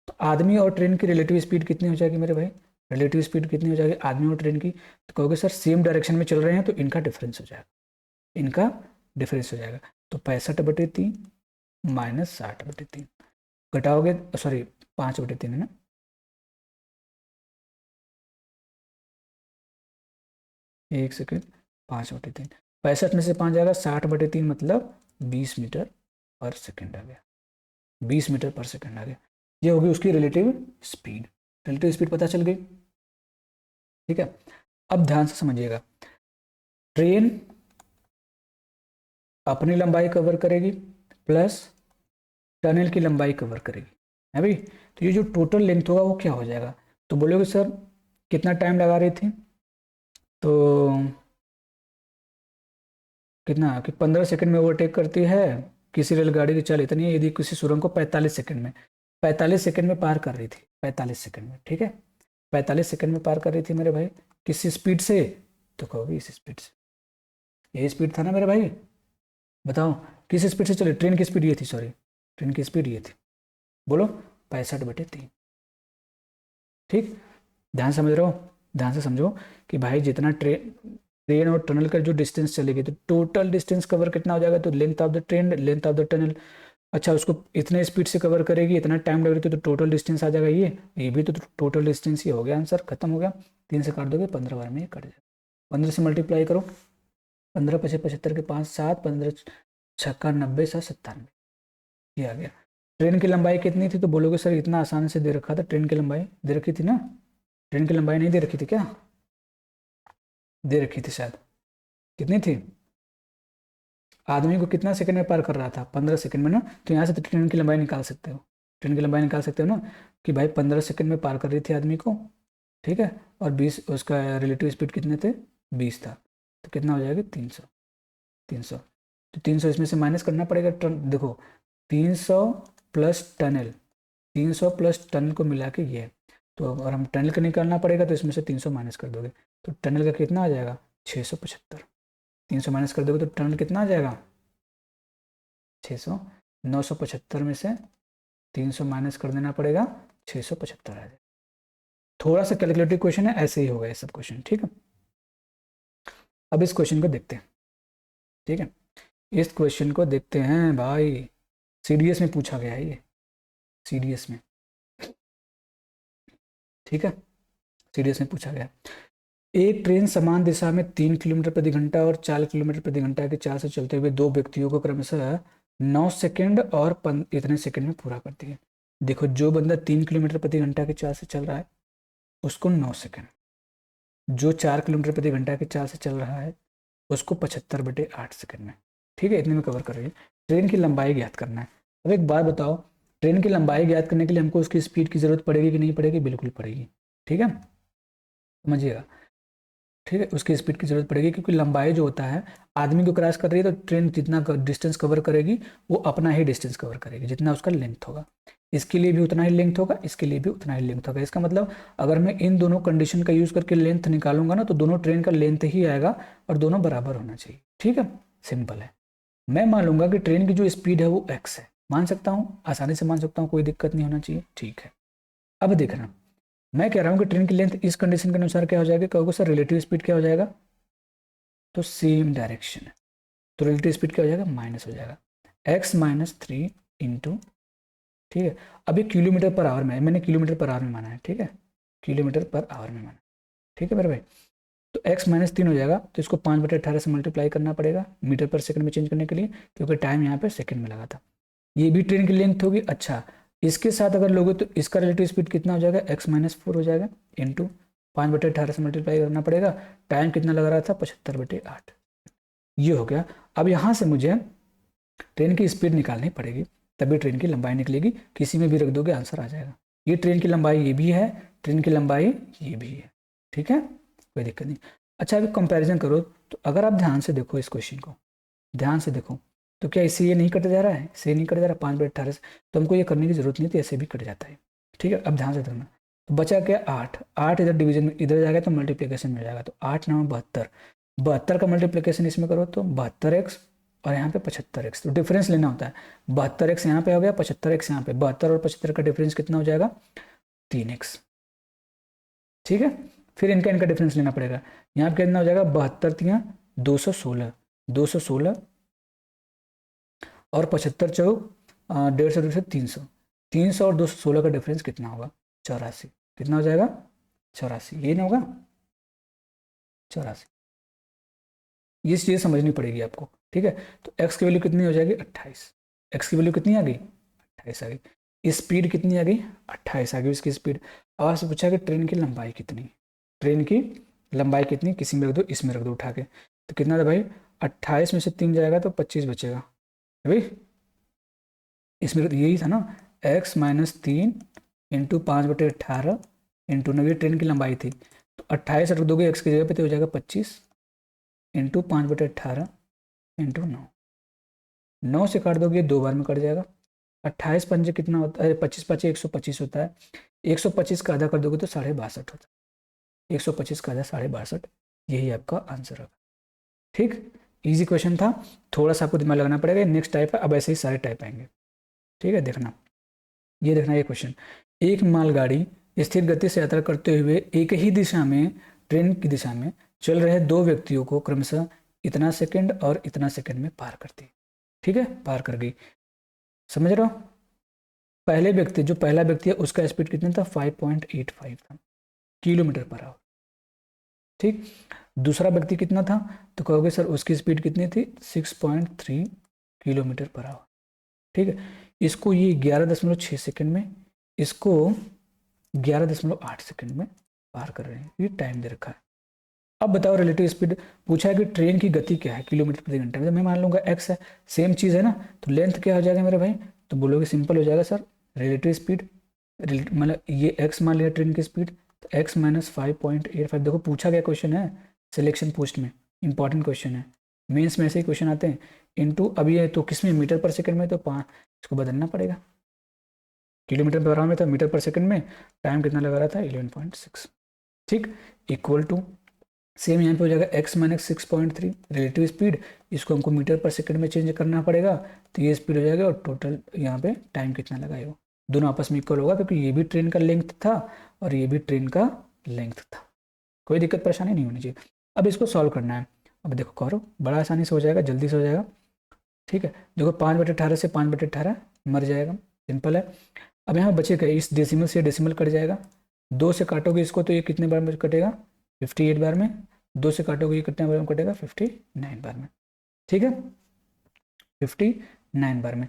तो आदमी और ट्रेन की रिलेटिव स्पीड कितनी हो जाएगी मेरे भाई, रिलेटिव स्पीड कितनी हो जाएगी आदमी और ट्रेन की, तो कहोगे सर सेम डायरेक्शन में चल रहे हैं, तो इनका डिफरेंस हो जाएगा, इनका डिफरेंस हो जाएगा, तो 65/3 माइनस 60/3 घटाओगे, सॉरी 5/3 है ना, एक सेकेंड, 5/3, 65 में से 5 जाएगा, 60/3 मतलब 20 मीटर पर सेकेंड आ गया, 20 मीटर पर सेकेंड आ गया। ये होगी उसकी रिलेटिव स्पीड, रिलेटिव स्पीड पता चल गई। ठीक है, अब ध्यान से समझिएगा, ट्रेन अपनी लंबाई कवर करेगी, प्लस टनल की लंबाई कवर करेगी, है भाई। तो ये जो टोटल लेंथ होगा वो क्या हो जाएगा, तो बोलोगे सर कितना टाइम लगा रही थी, तो कितना कि 15 सेकंड में ओवरटेक करती है, किसी रेलगाड़ी की चाल इतनी है, यदि किसी सुरंग को 45 सेकंड में, 45 सेकंड में पार कर रही थी, 45 सेकंड में, ठीक है, 45 सेकंड में पार कर रही थी मेरे भाई, किस स्पीड से, तो कहोगे इस स्पीड से, यही स्पीड था ना मेरे भाई, बताओ किस स्पीड से चले, ट्रेन की स्पीड ये थी, सॉरी ट्रेन की स्पीड ये थी, बोलो 65/3, ठीक। ध्यान से समझ रहे हो, ध्यान से समझो कि भाई जितना ट्रेन और टनल का जो डिस्टेंस चलेगी, तो टोटल डिस्टेंस कवर कितना हो जाएगा, तो length of the train, length of the tunnel, अच्छा उसको इतने स्पीड से कवर करेगी, इतना टाइम लग रही थी, तो टोटल डिस्टेंस आ जाएगा ये भी तो टोटल डिस्टेंस ही हो गया, आंसर खत्म हो गया। 3 से काट दोगे 15 बार में ये कट जाएगा, 15 से मल्टीप्लाई करो, 15 पचे 75 के 5 7, 15 छक्का 90 7 97, ये आ गया। ट्रेन की लंबाई कितनी थी, तो बोलोगे सर इतना आसान से दे रखा था, ट्रेन की लंबाई दे रखी थी ना, ट्रेन की लंबाई नहीं दे रखी थी क्या, दे रखी थी शायद, कितनी थी, आदमी को कितना सेकंड में पार कर रहा था, 15 सेकंड में ना, तो यहाँ से तो ट्रेन की लंबाई निकाल सकते हो, ट्रेन की लंबाई निकाल सकते हो ना, कि भाई 15 सेकंड में पार कर रही थी आदमी को, ठीक है, और 20 उसका रिलेटिव स्पीड कितने थे, 20 था, तो कितना हो जाएगा 300, 300, तो 300 इसमें से माइनस करना पड़ेगा, देखो 300 प्लस टनल, 300 प्लस टनल को मिला के ये, तो अगर हम टनल का निकालना पड़ेगा तो इसमें से 300 माइनस कर दोगे, तो टनल का कितना आ जाएगा 675, 300 माइनस कर दोगे तो टनल कितना आ जाएगा 600, 975 में से 300 माइनस कर देना पड़ेगा, 675 आ जाएगा। थोड़ा सा कैलकुलेटिव क्वेश्चन है, ऐसे ही होगा ये सब क्वेश्चन, ठीक है। अब इस क्वेश्चन को देखते हैं, ठीक है, इस क्वेश्चन को देखते हैं भाई, सीडीएस में पूछा गया है ये, सीडीएस में, ठीक है, सीडीएस में पूछा गया। एक ट्रेन समान दिशा में 3 किलोमीटर प्रति घंटा और 4 किलोमीटर प्रति घंटा की चाल से चलते हुए दो व्यक्तियों को क्रमशः 9 सेकंड और इतने सेकंड में पूरा करती है। देखो जो बंदा 3 किलोमीटर प्रति घंटा की चाल से चल रहा है उसको 9 सेकंड, जो 4 किलोमीटर प्रति घंटा की चाल से चल रहा है उसको 75/8 सेकंड में, ठीक है, इतने में कवर कर रही है। ट्रेन की लंबाई ज्ञात करना है। अब एक बात बताओ, ट्रेन की लंबाई ज्ञात करने के लिए हमको उसकी स्पीड की जरूरत पड़ेगी कि नहीं पड़ेगी, बिल्कुल पड़ेगी, ठीक है, समझिएगा, ठीक है, उसकी स्पीड की जरूरत पड़ेगी, क्योंकि लंबाई जो होता है आदमी को क्रॉस कर रही है तो ट्रेन जितना डिस्टेंस कवर करेगी वो अपना ही डिस्टेंस कवर करेगी, जितना उसका लेंथ होगा, इसके लिए भी उतना ही लेंथ होगा, इसके लिए भी उतना ही लेंथ होगा। इसका मतलब अगर मैं इन दोनों कंडीशन का यूज करके लेंथ निकालूंगा ना, तो दोनों ट्रेन का लेंथ ही आएगा और दोनों बराबर होना चाहिए, ठीक है, सिंपल है। मैं मान लूंगा कि ट्रेन की जो स्पीड है वो x है, मान सकता हूँ, आसानी से मान सकता हूँ, कोई दिक्कत नहीं होना चाहिए, ठीक है। अब देखना, मैं कह रहा हूँ कि ट्रेन की लेंथ इस कंडीशन के अनुसार क्या हो जाएगा, कहोगे सर रिलेटिव स्पीड क्या हो जाएगा, तो सेम डायरेक्शन है, तो रिलेटिव स्पीड क्या हो जाएगा, माइनस हो जाएगा, x-3 इंटू, ठीक है, अभी किलोमीटर पर आवर में, मैंने किलोमीटर पर आवर में माना है, ठीक है, किलोमीटर पर आवर में माना, ठीक है मेरे भाई, तो x-3 हो जाएगा, तो इसको 5/18 से मल्टीप्लाई करना पड़ेगा मीटर पर सेकंड में चेंज करने के लिए, क्योंकि टाइम यहाँ पे सेकंड में लगा था। ये भी ट्रेन की लेंथ होगी, अच्छा इसके साथ अगर लोगे तो इसका रिलेटिव स्पीड कितना हो जाएगा, x-4 हो जाएगा, इंटू 5/18 से मल्टीप्लाई करना पड़ेगा, टाइम कितना लग रहा था 75/8, ये हो गया। अब यहाँ से मुझे ट्रेन की स्पीड निकालनी पड़ेगी, तभी ट्रेन की लंबाई निकलेगी, किसी में भी रख दोगे आंसर आ जाएगा। ये ट्रेन की लंबाई ये भी है, ट्रेन की लंबाई ये भी है, ठीक है, कोई दिक्कत नहीं। अच्छा अभी कंपैरिजन करो, तो अगर आप ध्यान से देखो इस क्वेश्चन को, ध्यान से देखो, तो क्या इससे ये नहीं कट जा रहा है, इससे ये नहीं कट जा रहा 5/18 से, तो हमको ये करने की जरूरत नहीं थी, ऐसे भी कट जाता है, ठीक है। अब ध्यान से देखना, तो बचा क्या 8, 8 इधर डिवीजन में इधर जाएगा तो मल्टीप्लीकेशन में जाएगा, तो 8×9 72, 72 का मल्टीप्लीकेशन इसमें करो तो 72x और यहाँ पे 75x, तो डिफरेंस लेना होता है, 72x यहाँ पे हो गया, 75x यहाँ पे, 72 और 75 का डिफरेंस कितना हो जाएगा 3x, ठीक है। फिर इनका इनका डिफरेंस लेना पड़ेगा, यहाँ पे कितना हो जाएगा 72×3 216, 216 और 75 चौक 150 300, 300 और 216 का डिफरेंस कितना होगा 84, कितना हो जाएगा 84, ये नहीं होगा 84, ये चीज़ समझनी पड़ेगी आपको, ठीक है। तो x की वैल्यू कितनी हो जाएगी 28, x की वैल्यू कितनी आ गई 28 आ गई, स्पीड कितनी आ गई 28 आ गई इसकी स्पीड। अब आपसे पूछा कि ट्रेन की लंबाई कितनी, ट्रेन की लंबाई कितनी, किसी में रख दो, इसमें रख दो उठा के, तो कितना था भाई 28 में से 3 जाएगा तो 25 बचेगा भाई, इसमें तो यही था ना, x माइनस 3 इंटू 5/18 इंटू 9, ये ट्रेन की लंबाई थी, तो 28 रख दोगे x की जगह पे तो हो जाएगा 25 इंटू 5/18 इंटू 9, 9 से काट दोगे 2 बार में कट जाएगा। 28 पंजे कितना होता है, 25 पचे 125 होता है, 125 का आधा कर दोगे तो 62.5 होता है, 125 का आधा 62.5, यही आपका आंसर होगा। ठीक, इजी क्वेश्चन था, थोड़ा सा आपको दिमाग लगाना पड़ेगा। नेक्स्ट टाइप है, अब ऐसे ही सारे टाइप आएंगे। ठीक है, देखना, ये देखना, ये क्वेश्चन, एक मालगाड़ी स्थिर गति से यात्रा करते हुए एक ही दिशा में, ट्रेन की दिशा में चल रहे दो व्यक्तियों को क्रमशः इतना सेकंड और इतना सेकंड में पार करती है। ठीक है, पार कर गई, समझ रहे हो। पहले व्यक्ति, जो पहला व्यक्ति है उसका स्पीड कितना था, 5.85 था किलोमीटर पर आवर। ठीक, दूसरा व्यक्ति कितना था, तो कहोगे सर उसकी स्पीड कितनी थी, 6.3 किलोमीटर पर आवर। ठीक है, इसको ये 11.6 सेकंड में, इसको 11.8 सेकंड में पार कर रहे हैं, ये टाइम दे रखा है। अब बताओ रिलेटिव स्पीड पूछा है कि ट्रेन की गति क्या है किलोमीटर प्रति घंटे में, तो मैं मान लूंगा x है, सेम चीज़ है ना, तो लेंथ क्या हो जाएगा मेरे भाई, तो बोलोगे सिंपल हो जाएगा सर, रिलेटिव स्पीड, मतलब ये x मान लिया ट्रेन की स्पीड, तो x माइनस 5.85, देखो पूछा गया क्वेश्चन है सिलेक्शन पोस्ट में, इंपॉर्टेंट क्वेश्चन है, मेंस में ऐसे ही क्वेश्चन आते हैं, इनटू अब ये तो किस में, मीटर पर सेकंड में, तो 5, इसको बदलना पड़ेगा, किलोमीटर पर आवर में था, मीटर पर सेकंड में टाइम कितना लगा रहा था, 11.6। ठीक, इक्वल टू, सेम यहाँ पे हो जाएगा x माइनस 6.3 रिलेटिव स्पीड, इसको हमको मीटर पर सेकंड में चेंज करना पड़ेगा, तो ये स्पीड हो जाएगा, और टोटल यहाँ पे टाइम कितना लगाएगा, दोनों आपस में इक्वल होगा, क्योंकि ये भी ट्रेन का लेंथ था और ये भी ट्रेन का लेंथ था, कोई दिक्कत परेशानी नहीं होनी चाहिए। अब इसको सॉल्व करना है, अब देखो करो, बड़ा आसानी से हो जाएगा, जल्दी से हो जाएगा। ठीक है, देखो 5/18 से 5/18 मर जाएगा, सिंपल है। अब यहाँ बचेगा, इस डेसिमल से डेसिमल कट जाएगा, 2 से काटोगे इसको तो ये कितने बार में कटेगा, 58 बार में, 2 से काटोगे ये कितने बार में कटेगा, 59 बार में। ठीक है, 59 बार में।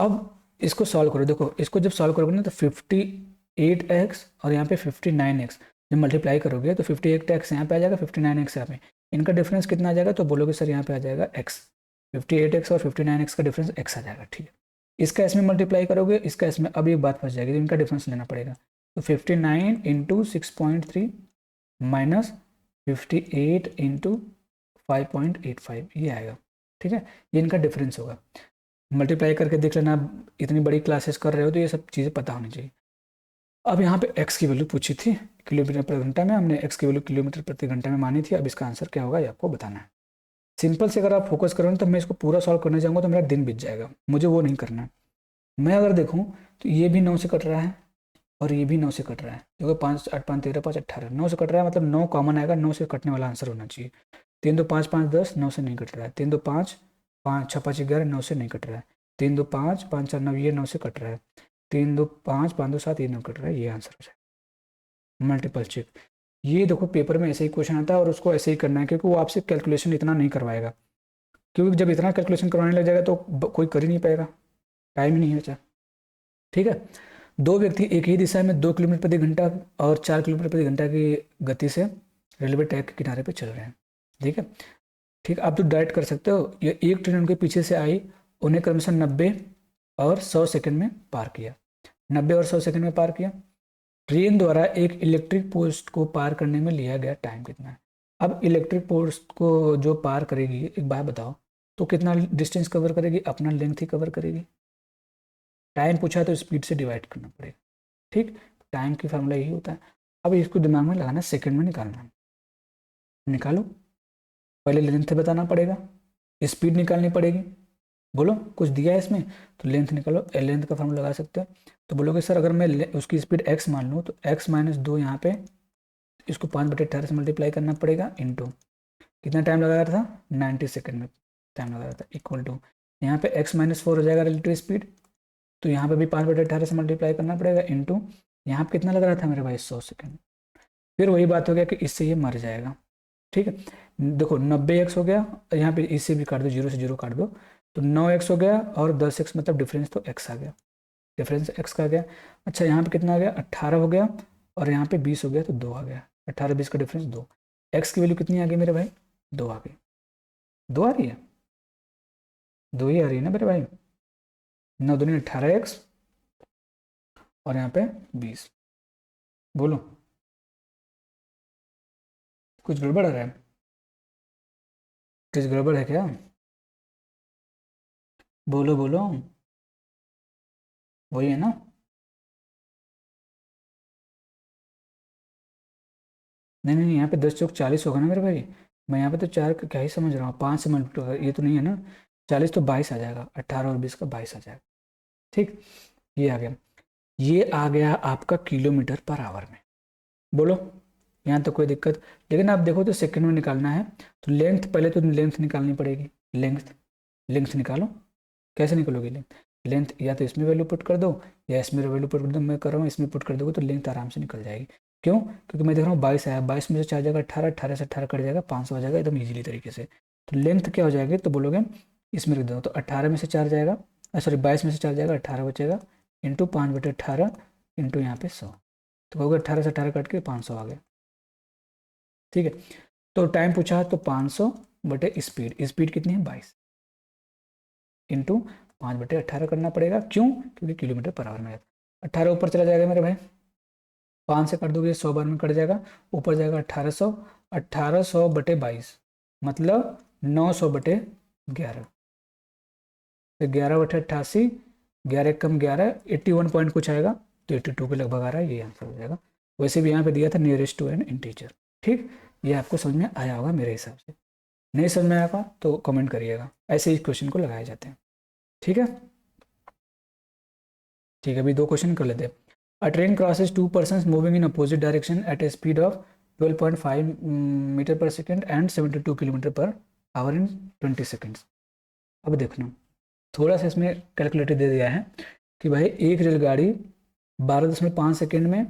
अब इसको सॉल्व करो, देखो इसको जब सॉल्व करोगे ना तो 58x और यहाँ पे 59x जब मल्टीप्लाई करोगे तो 58x यहाँ पे आ जाएगा, 59x यहाँ पे, इनका डिफरेंस कितना आ जाएगा, तो बोलोगे सर यहाँ पे आ जाएगा x, 58x और 59x का डिफरेंस x आ जाएगा। ठीक है, इसका इसमें मल्टीप्लाई करोगे, इसका इसमें, अब ये बात फंस जाएगी, तो इनका डिफरेंस लेना पड़ेगा, तो 59 इंटू 6.3 माइनस 58 इंटू 5.85 ये आएगा। ठीक है, ये इनका डिफरेंस होगा, मल्टीप्लाई करके देख लेना, इतनी बड़ी क्लासेस कर रहे हो तो ये सब चीज़ें पता होनी चाहिए। अब यहाँ पे x की वैल्यू पूछी थी किलोमीटर प्रति घंटा में, हमने x की वैल्यू किलोमीटर प्रति घंटा में मानी थी, अब इसका आंसर क्या होगा ये आपको बताना है। सिंपल से अगर आप फोकस करोगे तो मैं इसको पूरा सॉल्व करने जाऊँगा तो मेरा दिन बीत जाएगा, मुझे वो नहीं करना है। मैं अगर देखूँ तो ये भी 9 से कट रहा है और ये भी 9 से कट रहा है, देखो 5 8 5 13 5 18, 9 से कट रहा है, मतलब 9 कॉमन आएगा, 9 से कटने वाला आंसर होना चाहिए। 3 2 5 5 10, 9 से नहीं कट रहा है, 3 2 5 5 6 5 11, 9 से नहीं कट रहा है, 3 2 5 5 4 9, ये 9 से कट रहा है, 3 2 5 5 2 7, ये 9 कट रहा है, ये आंसर हो जाएगा। मल्टीपल चेक, ये देखो पेपर में ऐसे ही क्वेश्चन आता है और उसको ऐसे ही करना है, क्योंकि वो आपसे कैलकुलेशन इतना नहीं करवाएगा, क्योंकि जब इतना कैलकुलेशन करवाने लग जाएगा तो कोई कर ही नहीं पाएगा, टाइम ही नहीं बचा। ठीक है, दो व्यक्ति एक ही दिशा में 2 किलोमीटर प्रति घंटा और 4 किलोमीटर प्रति घंटा की गति से रेलवे ट्रैक के किनारे पर चल रहे हैं। ठीक है, ठीक, आप तो डायरेक्ट कर सकते हो, ये एक ट्रेन उनके पीछे से आई, उन्हें क्रमशः 90 और 100 सेकंड में पार किया, 90 और 100 सेकंड में पार किया। ट्रेन द्वारा एक इलेक्ट्रिक पोस्ट को पार करने में लिया गया टाइम कितना है। अब इलेक्ट्रिक पोस्ट को जो पार करेगी, एक बात बताओ, तो कितना डिस्टेंस कवर करेगी, अपना लेंथ ही कवर करेगी। टाइम पूछा तो स्पीड से डिवाइड करना पड़ेगा। ठीक, टाइम की फार्मूला यही होता है। अब इसको दिमाग में लगाना, सेकंड में निकालना है, निकालो, पहले लेंथ बताना पड़ेगा, स्पीड निकालनी पड़ेगी, बोलो कुछ दिया है इसमें, तो लेंथ निकालो, लेंथ का फार्मूला लगा सकते हो। तो बोलोगे सर अगर मैं उसकी स्पीड x मान लूँ तो x माइनस 2 यहाँ पे, इसको 5/18 से मल्टीप्लाई करना पड़ेगा, इंटू कितना टाइम लगा रहा था, 90 सेकेंड में टाइम लगा रहा था, इक्वल टू यहाँ पे x माइनस 4 हो जाएगा रिलेटिव स्पीड, तो यहाँ पे भी 5/18 से मल्टीप्लाई करना पड़ेगा, इंटू यहाँ पे कितना लग रहा था मेरे भाई, 100 सेकेंड। फिर वही बात हो गया कि इससे ये मर जाएगा। ठीक है, देखो 90x हो गया, यहाँ पे इससे भी काट दो, 0 से 0 काट दो, तो 9x हो गया और 10x, मतलब डिफरेंस तो x आ गया, डिफरेंस x का आ गया। अच्छा यहाँ पे कितना आ गया, 18 हो गया, और यहाँ पे 20 हो गया, तो 2 आ गया, 18 20 का डिफरेंस 2, x की वैल्यू कितनी आ गई मेरे भाई, 2 आ गई, 2 आ रही है, 2 ही आ रही है ना मेरे भाई। 9 दूनी 18x और यहाँ पे 20। बोलो कुछ गड़बड़ आ रहा है? कुछ गड़बड़ है क्या? बोलो बोलो, वही है ना? नहीं नहीं नहीं, यहाँ पे 10 चौक 40 होगा ना मेरे भाई। मैं यहाँ पे तो चार का क्या ही समझ रहा हूँ, 5 से मल्टीप्लाई, ये तो नहीं है ना। 40 तो 22 आ जाएगा, 18 और 20 का 22 आ जाएगा। ठीक, ये आ गया। ये आ गया आपका किलोमीटर पर आवर में। बोलो, यहाँ तो कोई दिक्कत। लेकिन आप देखो तो सेकंड में निकालना है, तो लेंथ पहले तो लेंथ निकालनी पड़ेगी। लेंथ, लेंथ निकालो। कैसे निकलोगे लेंथ? लेंथ या तो इसमें वैल्यू पुट कर दो या इसमें वैल्यू पुट कर दो। मैं कर रहा हूँ इसमें पुट कर दोगे तो लेंथ आराम से निकल जाएगी। क्यों? क्योंकि मैं देख रहा हूँ 22 आया, 22 में से 4 जाएगा 18, 18 से 18 कट जाएगा, 500 आ जाएगा एकदम ईजिली तरीके से। तो लेंथ क्या हो जाएगी तो बोलोगे इसमें रख दो, तो 18 में से 4 जाएगा, सॉरी 22 में से 4 जाएगा, 18 बचेगा, इंटू 5/18 इंटू यहाँ पे 100। तो कहोगे 18 से 18 कट के 500 आ गया। ठीक है, तो टाइम पूछा तो 500/स्पीड, स्पीड कितनी है 22, इंटू 5/18 करना पड़ेगा। क्यों? क्योंकि किलोमीटर पर आवर में है। 18 ऊपर चला जाएगा मेरे भाई, 5 से काट दोगे 100 बार में कट जाएगा, ऊपर जाएगा 1800, 1800/22 मतलब 900/11। तो 11/88, 11 कम 11, 81 पॉइंट कुछ आएगा, तो 82 के लगभग आ रहा है, ये आंसर हो जाएगा। वैसे भी यहाँ पे दिया था नियरेस्ट टू एन इंटीजर। ठीक, ये आपको समझ में आया होगा मेरे हिसाब से। नहीं समझ में आया होगा तो कमेंट करिएगा, ऐसे ही क्वेश्चन को लगाए जाते हैं। ठीक है, ठीक है, अभी 2 क्वेश्चन कर लेते हैं। A train crosses 2 persons moving in opposite direction at a speed of 12.5 metre per second and 72 kilometre per hour in 20 seconds. अब देखना, थोड़ा सा इसमें कैलकुलेटर दे दिया है कि भाई एक रेलगाड़ी 12.5 सेकेंड में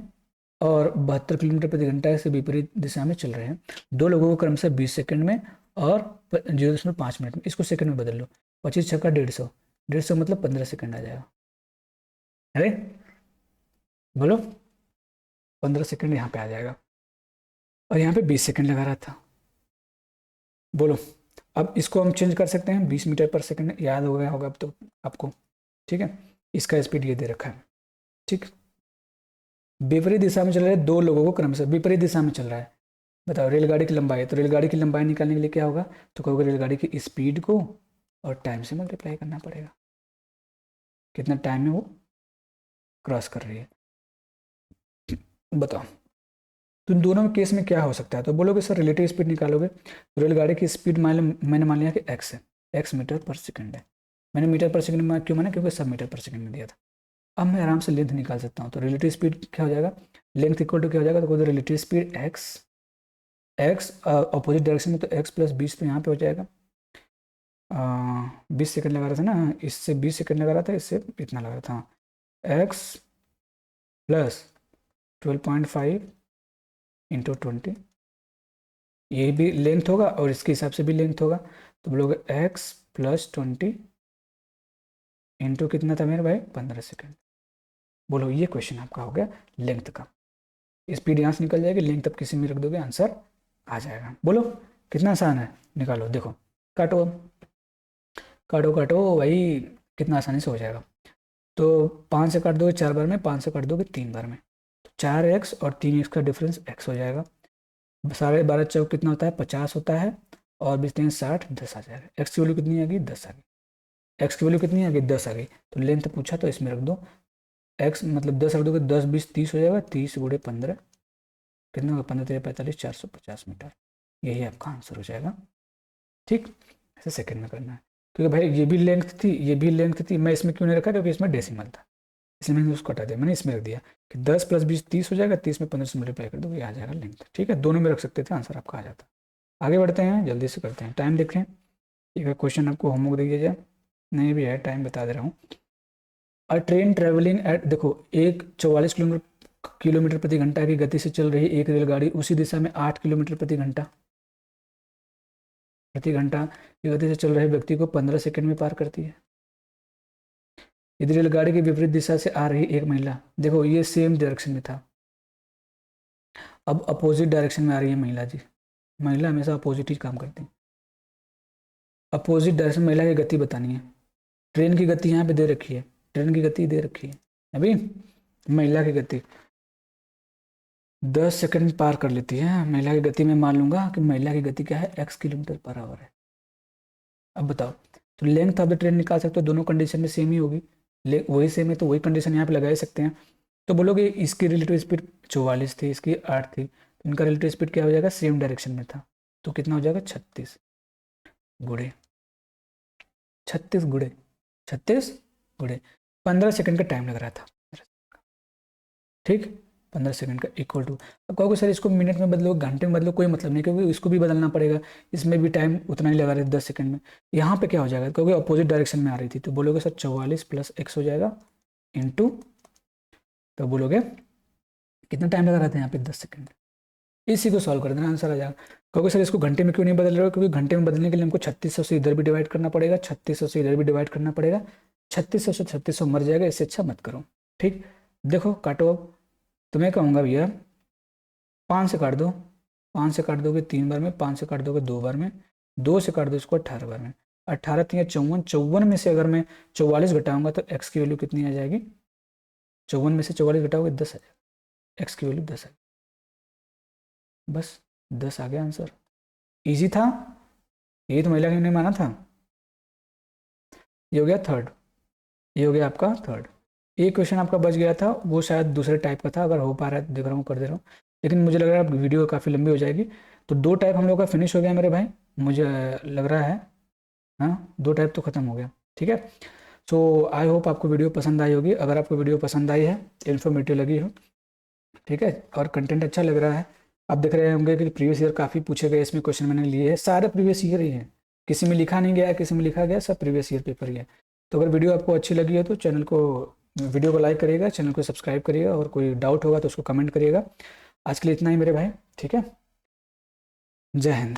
और 72 किलोमीटर प्रति घंटा से विपरीत दिशा में चल रहे हैं। दो लोगों को क्रमशः 20 सेकेंड में और 0.5 मिनट में, इसको सेकंड में बदल लो, 25 छक्का 150, 150 मतलब 15 सेकंड आ जाएगा। अरे बोलो, 15 सेकंड यहाँ पे आ जाएगा, और यहाँ पे 20 सेकंड लगा रहा था। बोलो, अब इसको हम चेंज कर सकते हैं, 20 मीटर पर सेकंड याद हो गया होगा अब तो आपको। ठीक है, इसका स्पीड ये दे रखा है। ठीक, विपरीत दिशा में चल रहे दो लोगों को क्रमशः, विपरीत दिशा में चल रहा है। बताओ रेलगाड़ी की लंबाई है, तो रेलगाड़ी की लंबाई निकालने के लिए क्या होगा, तो कहोगे रेलगाड़ी की स्पीड को और टाइम से मल्टीप्लाई करना पड़ेगा, कितना टाइम में वो क्रॉस कर रही है। बताओ, तो इन दोनों केस में क्या हो सकता है, तो बोलोगे सर रिलेटिव स्पीड निकालोगे, तो रेलगाड़ी की स्पीड मैंने मान लिया कि एक्स है, एक्स मीटर पर सेकंड है। मैंने मीटर पर सेकंड में क्यों माना, क्योंकि सब मीटर पर सेकंड में दिया था। अब मैं आराम से लेंथ निकाल सकता हूँ, तो रिलेटिव स्पीड क्या हो जाएगा, लेंथ इक्वल टू क्या हो जाएगा, तो relative speed x, x opposite direction में, तो एक्स प्लस 20 तो यहाँ पे हो जाएगा, 20 सेकंड लगा रहा था ना, इससे 20 सेकंड लगा रहा था, इससे इतना लगा रहा था, एक्स प्लस 12.5 इंटू 20, ये भी लेंथ होगा और इसके हिसाब से भी लेंथ होगा, तो बोलोगे एक्स प्लस 20 इंटू कितना था मेरे भाई 15 सेकंड। बोलो, ये क्वेश्चन आपका हो गया लेंथ का। स्पीड यहाँ से निकल जाएगी, लेंथ अब किसी में रख दोगे आंसर आ जाएगा। बोलो कितना आसान है, निकालो, देखो काटो, काटो काटो भाई, कितना आसानी से हो जाएगा। तो 5 से काट दोगे 4 बार में, 5 से काट दोगे 3 बार में, तो 4x और 3x का डिफरेंस x हो जाएगा। 12.5 चौक कितना होता है 50 होता है, और 20×3 = 60, 10 आ जाएगा। एक्स की वैल्यू कितनी आ गई 10 आ गई, एक्स की वैल्यू कितनी आ गई 10 आ गई। तो लेंथ पूछा तो इसमें रख दो, एक्स मतलब 10 रख दोगे, 10 20 30 हो जाएगा, 30 × 15 कितना होगा, 15 × 45 450 मीटर, यही आपका आंसर हो जाएगा। ठीक, ऐसे सेकंड में करना है, क्योंकि भाई ये भी लेंथ थी, ये भी लेंथ थी, मैं इसमें क्यों नहीं रखा, क्योंकि इसमें डेसिमल था, इसलिए मैंने उसको हटा दिया, मैंने इसमें रख दिया कि 10 + 20 30 हो जाएगा, 30 में 15 से मल्टीप्लाई कर दो, ये आ जाएगा लेंथ। ठीक है, दोनों में रख सकते थे, आंसर आपका आ जाता। आगे बढ़ते हैं, जल्दी से करते हैं, टाइम देखें, एक क्वेश्चन आपको होमवर्क दे दिया जाए, नहीं भी है टाइम बता दे रहा हूँ। अ ट्रेन ट्रेवलिंग एट, देखो एक 44 किलोमीटर प्रति घंटा की गति से चल रही एक रेलगाड़ी उसी दिशा में 8 किलोमीटर प्रति घंटा की गति से चल रहे व्यक्ति को 15 सेकंड में पार करती है। यदि रेलगाड़ी की विपरीत दिशा से आ रही एक महिला, देखो ये सेम डायरेक्शन में था, अब अपोजिट डायरेक्शन में आ रही है महिला जी, महिला हमेशा अपोजिट ही काम करती है, अपोजिट डायरेक्शन महिला की गति बतानी है। ट्रेन की गति यहाँ पे दे रखी है, ट्रेन की गति दे रखी है अभी, महिला की गति 10 सेकंड में पार कर लेती है। महिला की गति में मान लूंगा कि महिला की गति क्या है, x किलोमीटर पर आवर है। अब बताओ, तो लेंथ ऑफ द ट्रेन निकाल सकते हो, दोनों कंडीशन में सेम ही होगी, वही सेम है तो वही कंडीशन यहाँ पे लगा ही सकते हैं। तो बोलोगे इसकी रिलेटिव स्पीड 44 थी, इसकी 8 थी, तो इनका रिलेटिव स्पीड क्या हो जाएगा, सेम डायरेक्शन में था, तो कितना हो जाएगा 36 गुणे 36 गुणे 36 गुणे 15 सेकंड का टाइम लग रहा था, ठीक, 15 सेकंड का इक्वल टू। अब कहोगे सर इसको मिनट में बदलो, घंटे में बदलो, कोई मतलब नहीं, क्योंकि इसको भी बदलना पड़ेगा, इसमें भी टाइम उतना ही लगा रहे थे 10 सेकंड में। यहाँ पे क्या हो जाएगा, क्योंकि अपोजिट डायरेक्शन में आ रही थी, तो बोलोगे सर 44 + x हो जाएगा इंटू, तो बोलोगे कितना टाइम लगा रहा था यहाँ पे 10 सेकंड। इसी को सॉल्व कर देना, आंसर आ जाएगा। क्योंकि सर इसको घंटे में क्यों नहीं बदल रहे हो, क्योंकि घंटे में बदलने के लिए हमको 3600 से इधर भी डिवाइड करना पड़ेगा, 3600 से इधर भी डिवाइड करना पड़ेगा, 3600 से 3600 मर जाएगा, इससे अच्छा मत करो। ठीक, देखो काटो, अब तो मैं कहूँगा भैया 5 से काट दो, 5 से काट दोगे 3 बार में, 5 से काट दोगे 2 बार में, 2 से काट दो इसको 18 बार में, 18 3 54, 54 में से अगर मैं 44 घटाऊंगा तो x की वैल्यू कितनी आ जाएगी, 54 में से 44 घटाओगे 10 आ जाएगा, x की वैल्यू 10 आ, बस 10 आ गया आंसर। इजी था, यही तो महिला ने माना था। ये हो गया थर्ड, ये हो गया आपका थर्ड। एक क्वेश्चन आपका बच गया था, वो शायद दूसरे टाइप का था, अगर हो पा रहा है तो देख रहा हूँ कर दे रहा हूँ, लेकिन मुझे लग रहा है वीडियो काफ़ी लंबी हो जाएगी। तो 2 टाइप हम लोग का फिनिश हो गया मेरे भाई, मुझे लग रहा है, हाँ 2 टाइप तो ख़त्म हो गया। ठीक है, सो आई होप आपको वीडियो पसंद आई होगी। अगर आपको वीडियो पसंद आई है, इन्फॉर्मेटिव लगी हो, ठीक है, और कंटेंट अच्छा लग रहा है, आप देख रहे होंगे कि प्रीवियस ईयर काफ़ी पूछे गए इसमें क्वेश्चन मैंने लिए हैं, सारे प्रीवियस ईयर ही हैं, किसी में लिखा नहीं गया, किसी में लिखा गया, सब प्रीवियस ईयर पेपर ही है। तो अगर वीडियो आपको अच्छी लगी है तो वीडियो को लाइक करिएगा, चैनल को सब्सक्राइब करिएगा, और कोई डाउट होगा तो उसको कमेंट करिएगा। आज के लिए इतना ही मेरे भाई, ठीक है, जय हिंद।